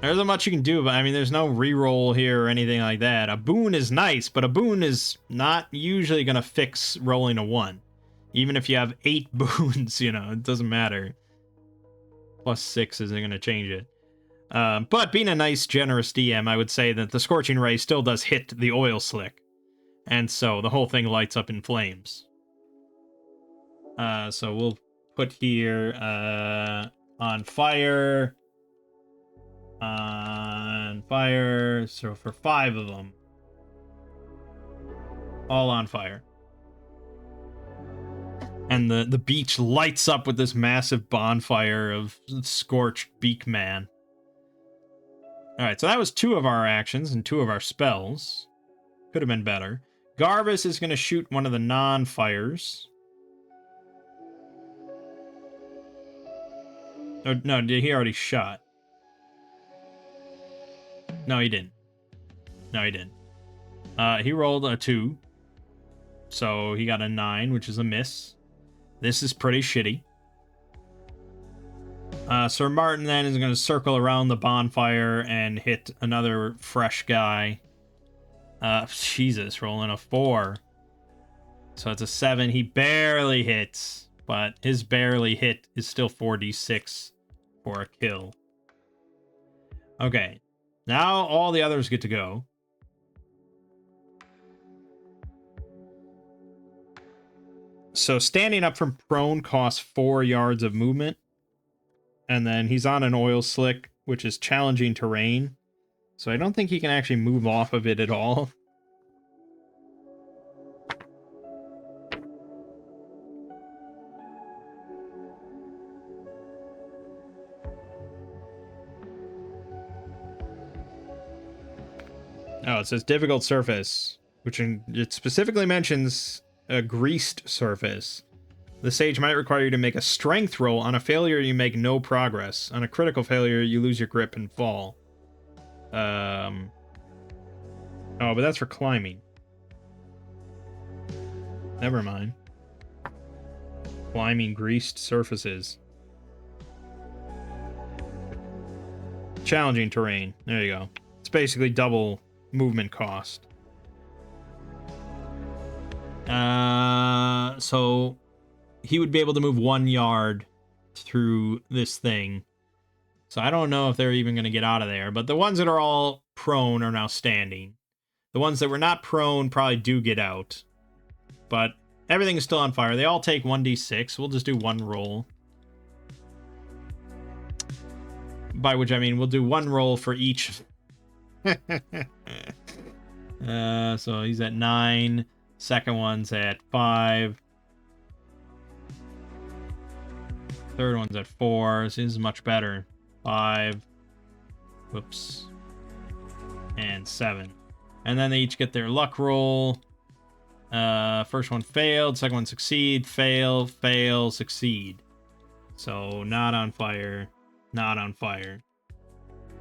There isn't much you can do, but I mean, there's no reroll here or anything like that. A boon is nice, but a boon is not usually going to fix rolling a 1. Even if you have 8 boons, you know, it doesn't matter. Plus 6 isn't going to change it. But being a nice, generous DM, I would say that the Scorching Ray still does hit the Oil Slick. And so the whole thing lights up in flames. So we'll put here on fire. On fire. So for 5 of them. All on fire. And the beach lights up with this massive bonfire of scorched Beakmen. Alright, so that was 2 of our actions and 2 of our spells. Could have been better. Garvis is going to shoot one of the non-fires. Oh, no, he already shot. No, he didn't. No, he didn't. He rolled a 2. So he got a 9, which is a miss. This is pretty shitty. Sir Martin then is going to circle around the bonfire and hit another fresh guy. Jesus, rolling a 4. So it's a 7. He barely hits, but his barely hit is still 4d6 for a kill. Okay, now all the others get to go. So standing up from prone costs 4 yards of movement. And then he's on an oil slick, which is challenging terrain. So I don't think he can actually move off of it at all. Oh, it says difficult surface, which it specifically mentions a greased surface. The sage might require you to make a strength roll. On a failure, you make no progress. On a critical failure, you lose your grip and fall. Oh, but that's for climbing. Never mind. Climbing greased surfaces. Challenging terrain. There you go. It's basically double movement cost. So he would be able to move 1 yard through this thing. So I don't know if they're even going to get out of there. But the ones that are all prone are now standing. The ones that were not prone probably do get out. But everything is still on fire. They all take 1d6. We'll just do one roll. By which I mean we'll do one roll for each. So he's at 9. Second one's at 5. Third one's at 4. So this is much better. 5. Whoops. And 7. And then they each get their luck roll. First one failed. Second one succeed. Fail. Fail. Succeed. So not on fire. Not on fire.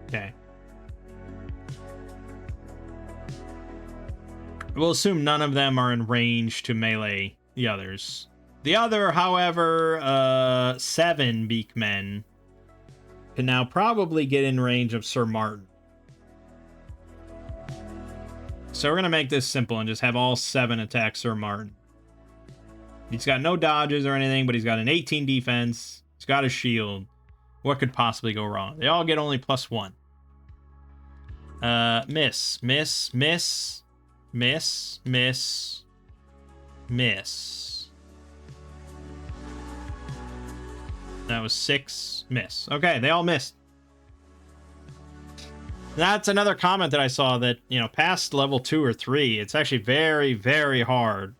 Okay. We'll assume none of them are in range to melee the others. The other, however, 7 Beakmen can now probably get in range of Sir Martin. So we're going to make this simple and just have all 7 attack Sir Martin. He's got no dodges or anything, but he's got an 18 defense. He's got a shield. What could possibly go wrong? They all get only +1. Miss. Miss. Miss. Miss. Miss. Miss. That was 6. Miss. Okay, they all missed. That's another comment that I saw that, you know, past level 2 or 3, it's actually very, very hard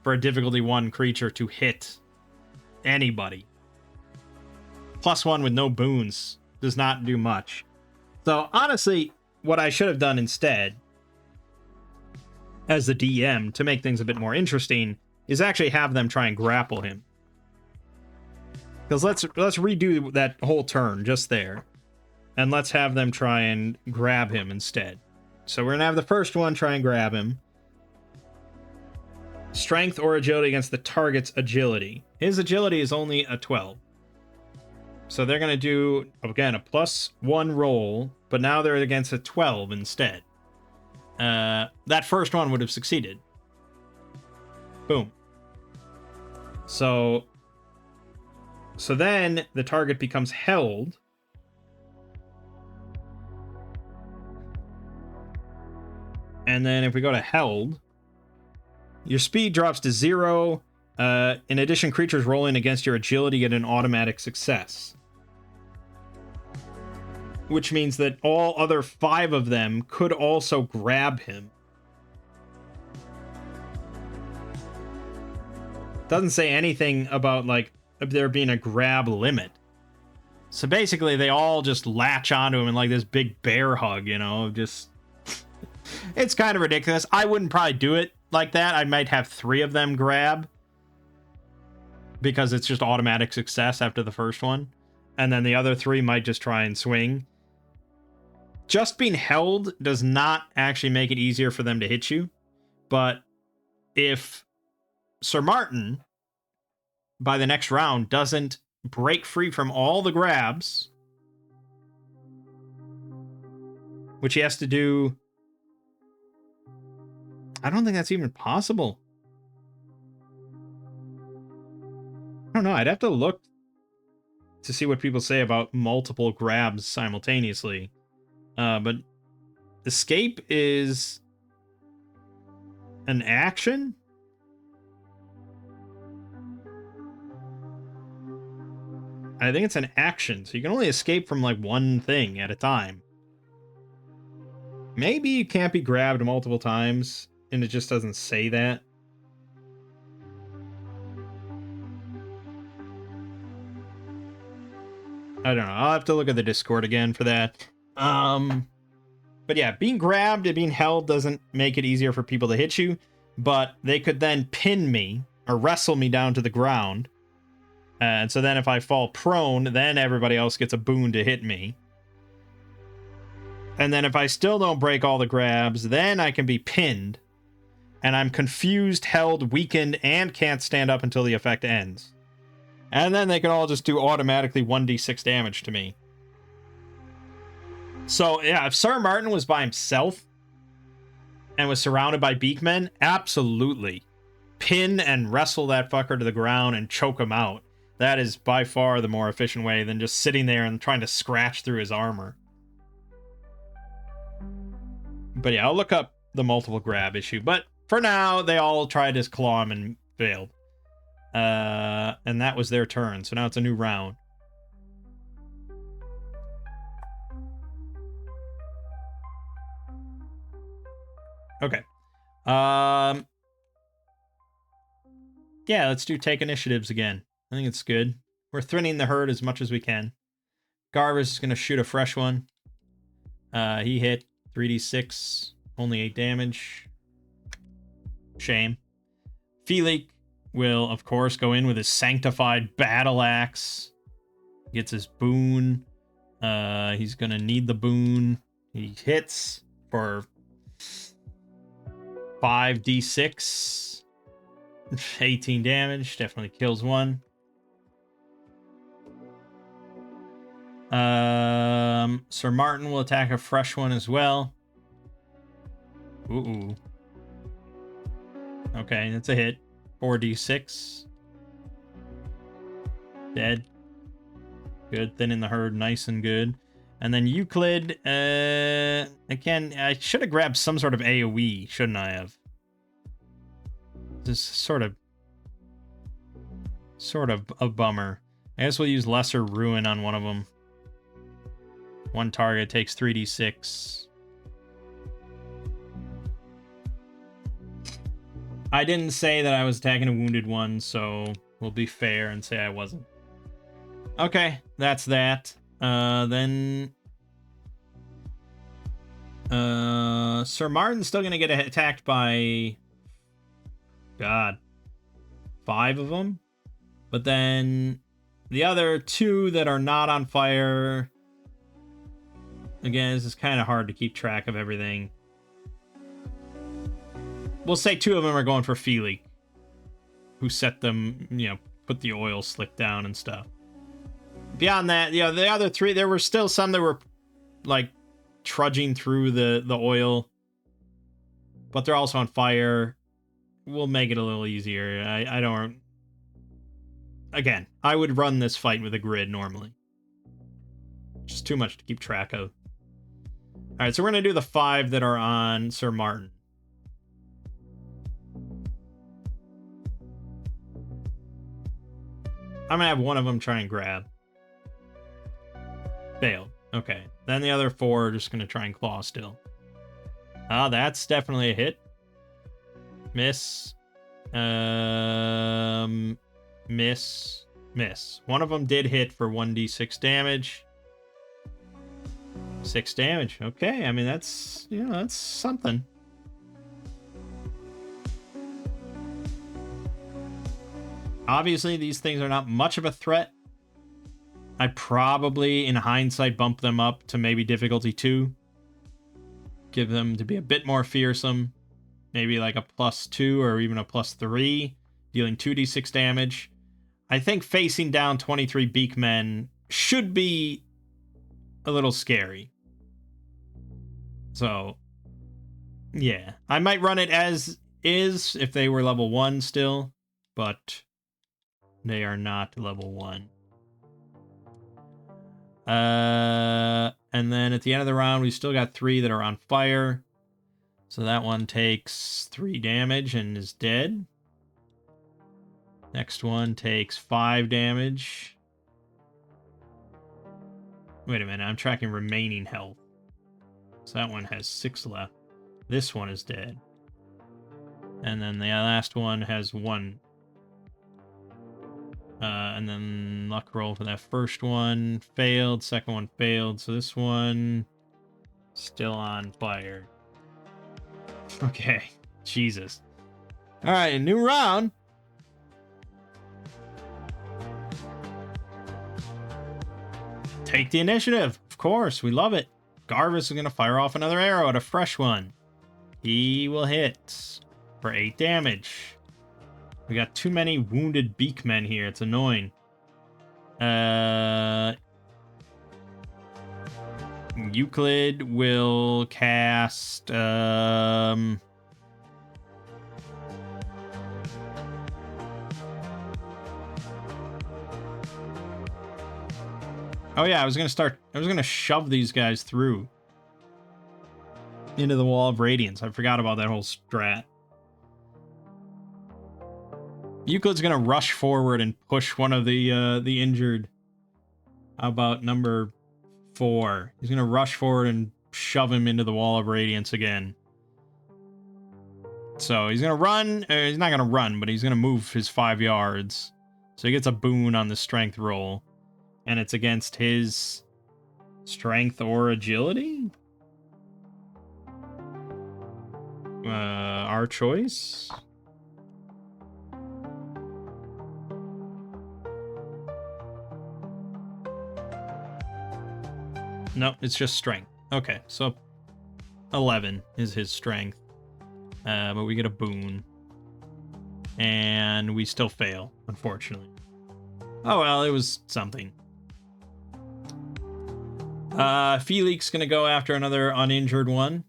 for a difficulty 1 creature to hit anybody. +1 with no boons does not do much. So, honestly, what I should have done instead, as the DM, to make things a bit more interesting, is actually have them try and grapple him. Because let's redo that whole turn just there. And let's have them try and grab him instead. So we're going to have the first one try and grab him. Strength or agility against the target's agility. His agility is only a 12. So they're going to do, again, a +1 roll, but now they're against a 12 instead. That first one would have succeeded. Boom. So then the target becomes held. And then if we go to held, your speed drops to 0. In addition, creatures rolling against your agility get an automatic success. Which means that all other 5 of them could also grab him. Doesn't say anything about, like, there being a grab limit. So basically, they all just latch onto him in, like, this big bear hug, you know, just... It's kind of ridiculous. I wouldn't probably do it like that. I might have 3 of them grab. Because it's just automatic success after the first one. And then the other 3 might just try and swing. Just being held does not actually make it easier for them to hit you. But if Sir Martin, by the next round, doesn't break free from all the grabs, which he has to do. I don't think that's even possible. I don't know. I'd have to look to see what people say about multiple grabs simultaneously. But escape is an action? I think it's an action, so you can only escape from like one thing at a time. Maybe you can't be grabbed multiple times, and it just doesn't say that. I don't know. I'll have to look at the Discord again for that. But yeah, being grabbed and being held doesn't make it easier for people to hit you, but they could then pin me or wrestle me down to the ground. And so then if I fall prone, then everybody else gets a boon to hit me. And then if I still don't break all the grabs, then I can be pinned. And I'm confused, held, weakened, and can't stand up until the effect ends. And then they can all just do automatically 1d6 damage to me. So, yeah, if Sir Martin was by himself and was surrounded by Beakmen, absolutely. Pin and wrestle that fucker to the ground and choke him out. That is by far the more efficient way than just sitting there and trying to scratch through his armor. But yeah, I'll look up the multiple grab issue. But for now, they all tried to claw him and failed. And that was their turn. So now it's a new round. Okay. Yeah, let's do take initiatives again. I think it's good. We're thinning the herd as much as we can. Garvis is going to shoot a fresh one. He hit 3d6, only 8 damage. Shame. Felix will, of course, go in with his sanctified battle axe. Gets his boon. He's going to need the boon. He hits for 5d6. 18 damage. Definitely kills one. Sir Martin will attack a fresh one as well. Ooh. Okay, that's a hit. 4d6. Dead. Good. Thin in the herd. Nice and good. And then Euclid. Again, I should have grabbed some sort of AoE, shouldn't I have? This is sort of a bummer. I guess we'll use Lesser Ruin on one of them. One target takes 3d6. I didn't say that I was attacking a wounded one, so we'll be fair and say I wasn't. Okay, that's that. Then Sir Martin's still gonna get attacked by 5 of them. But then the other 2 that are not on fire. Again, this is kind of hard to keep track of everything. We'll say 2 of them are going for Felix, who set them, put the oil slick down and stuff. Beyond that, the other 3, there were still some that were like trudging through the oil, but they're also on fire. We'll make it a little easier. I don't. Again, I would run this fight with a grid normally. Just too much to keep track of. Alright, so we're going to do the 5 that are on Sir Martin. I'm going to have one of them try and grab. Failed. Okay. Then the other 4 are just going to try and claw still. That's definitely a hit. Miss. Miss. One of them did hit for 1d6 damage. 6 damage. Okay, I mean, that's something. Obviously, these things are not much of a threat. I probably, in hindsight, bump them up to maybe difficulty 2. Give them to be a bit more fearsome. Maybe like a +2 or even a +3, dealing 2d6 damage. I think facing down 23 Beakmen should be a little scary. So, yeah. I might run it as is if they were level 1 still, but they are not level 1. And then at the end of the round, we still got 3 that are on fire. So that one takes 3 damage and is dead. Next one takes 5 damage. Wait a minute, I'm tracking remaining health. So that one has 6 left. This one is dead. And then the last one has 1. And then luck roll for that first one. Failed. Second one failed. So this one still on fire. Okay. Jesus. Alright, new round. Take the initiative. Of course, we love it. Garvis is going to fire off another arrow at a fresh one. He will hit for 8 damage. We got too many wounded Beakmen here. It's annoying. Euclid will cast... Oh yeah, I was gonna shove these guys through into the wall of radiance. I forgot about that whole strat. Euclid's gonna rush forward and push one of the injured. How about number 4? He's gonna rush forward and shove him into the wall of radiance again. So he's gonna run. He's not gonna run, but he's gonna move his 5 yards. So he gets a boon on the strength roll. And it's against his strength or agility? Our choice? No, it's just strength. Okay, so 11 is his strength. But we get a boon. And we still fail, unfortunately. Oh well, it was something. Felix's gonna go after another uninjured one.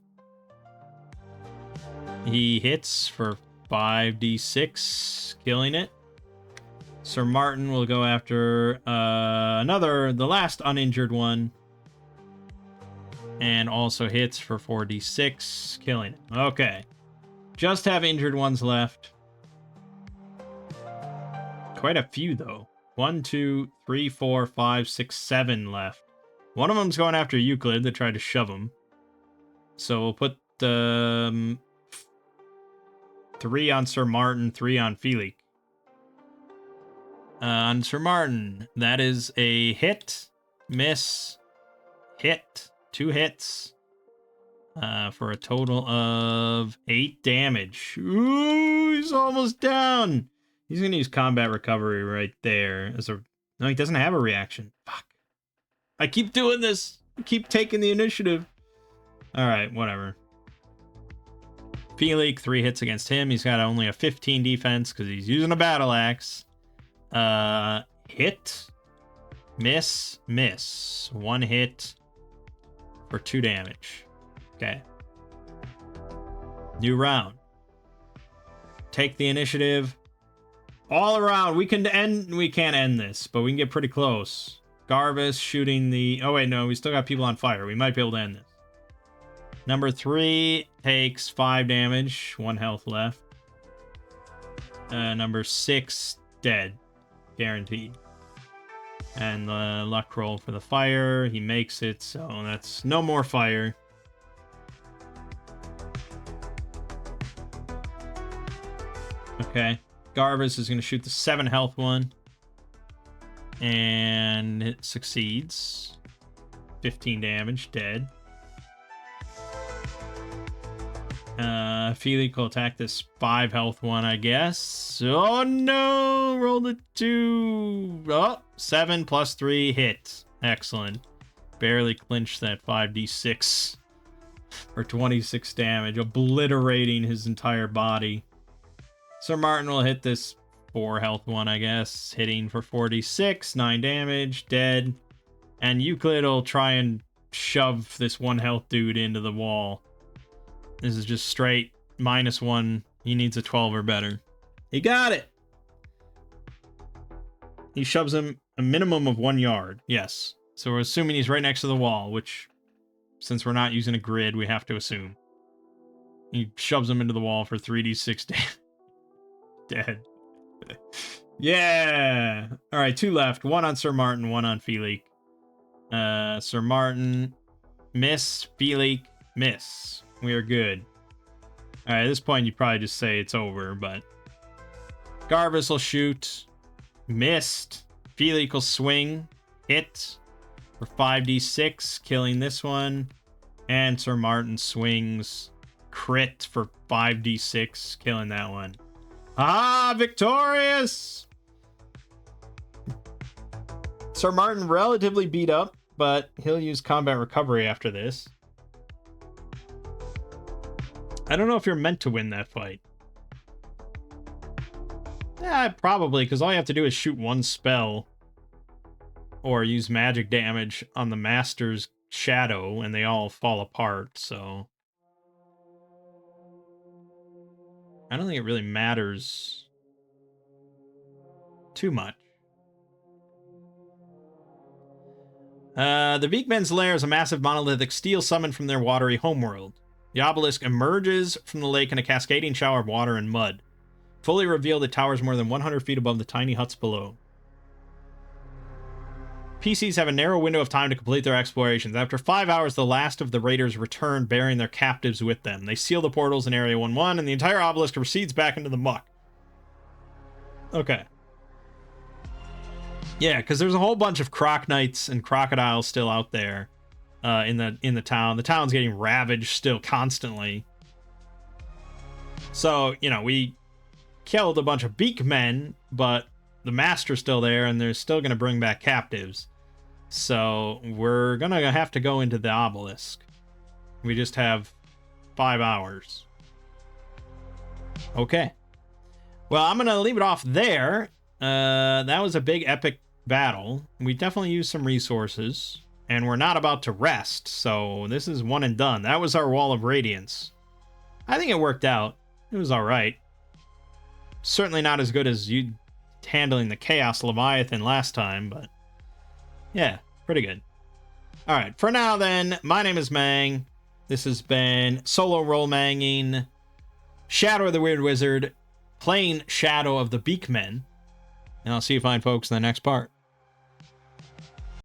He hits for 5d6, killing it. Sir Martin will go after the last uninjured one. And also hits for 4d6, killing it. Okay. Just have injured ones left. Quite a few, though. 1, 2, 3, 4, 5, 6, 7 left. One of them's going after Euclid that tried to shove him. So we'll put 3 on Sir Martin, 3 on Felix. On Sir Martin, that is a hit, miss, hit. 2 hits. For a total of 8 damage. Ooh, he's almost down. He's going to use combat recovery right there. No, he doesn't have a reaction. Fuck. I keep doing this. I keep taking the initiative. Alright, whatever. Felix, 3 hits against him. He's got only a 15 defense because he's using a battle axe. Hit. Miss. Miss. 1 hit for 2 damage. Okay. New round. Take the initiative. All around. We can't end this, but we can get pretty close. Garvis shooting the... Oh, wait, no. We still got people on fire. We might be able to end this. Number 3 takes 5 damage. 1 health left. Number 6, dead. Guaranteed. And the luck roll for the fire. He makes it, so that's no more fire. Okay. Garvis is going to shoot the 7 health one. And it succeeds. 15 damage, dead. Felix will attack this 5 health one, I guess. Oh no! Rolled a 2. Oh, 7 plus 3 hit. Excellent. Barely clinched that 5d6 for 26 damage, obliterating his entire body. Sir Martin will hit this 4 health one, I guess. Hitting for 46, 9 damage, dead. And Euclid will try and shove this 1 health dude into the wall. This is just straight -1. He needs a 12 or better. He got it! He shoves him a minimum of 1 yard. Yes. So we're assuming he's right next to the wall, which, since we're not using a grid, we have to assume. He shoves him into the wall for 3d6 damage. Dead. Yeah! Alright, 2 left. 1 on Sir Martin, 1 on Felix. Sir Martin, miss. Felix, miss. We are good. Alright, at this point, you probably just say it's over, but... Garvis will shoot. Missed. Felix will swing. Hit for 5d6, killing this one. And Sir Martin swings. Crit for 5d6, killing that one. Ah, victorious! Sir Martin relatively beat up, but he'll use combat recovery after this. I don't know if you're meant to win that fight. Yeah, probably, because all you have to do is shoot 1 spell or use magic damage on the Master's shadow, and they all fall apart, so... I don't think it really matters too much. The Beakmen's lair is a massive monolithic steel summoned from their watery homeworld. The obelisk emerges from the lake in a cascading shower of water and mud. Fully revealed, it towers more than 100 feet above the tiny huts below. PCs have a narrow window of time to complete their explorations. After 5 hours, the last of the raiders return, bearing their captives with them. They seal the portals in Area 1-1, and the entire obelisk recedes back into the muck. Okay. Yeah, because there's a whole bunch of croc knights and crocodiles still out there in the town. The town's getting ravaged still constantly. So, you know, we killed a bunch of Beakmen, but the Master's still there, and they're still going to bring back captives. So we're going to have to go into the obelisk. We just have 5 hours. Okay. Well, I'm going to leave it off there. That was a big epic battle. We definitely used some resources, and we're not about to rest, so this is one and done. That was our Wall of Radiance. I think it worked out. It was alright. Certainly not as good as you handling the Chaos Leviathan last time, but yeah, pretty good. Alright, for now then, my name is Mang. This has been Solo Roll Manging, Shadow of the Weird Wizard, playing Shadow of the Beakmen, and I'll see you fine folks in the next part.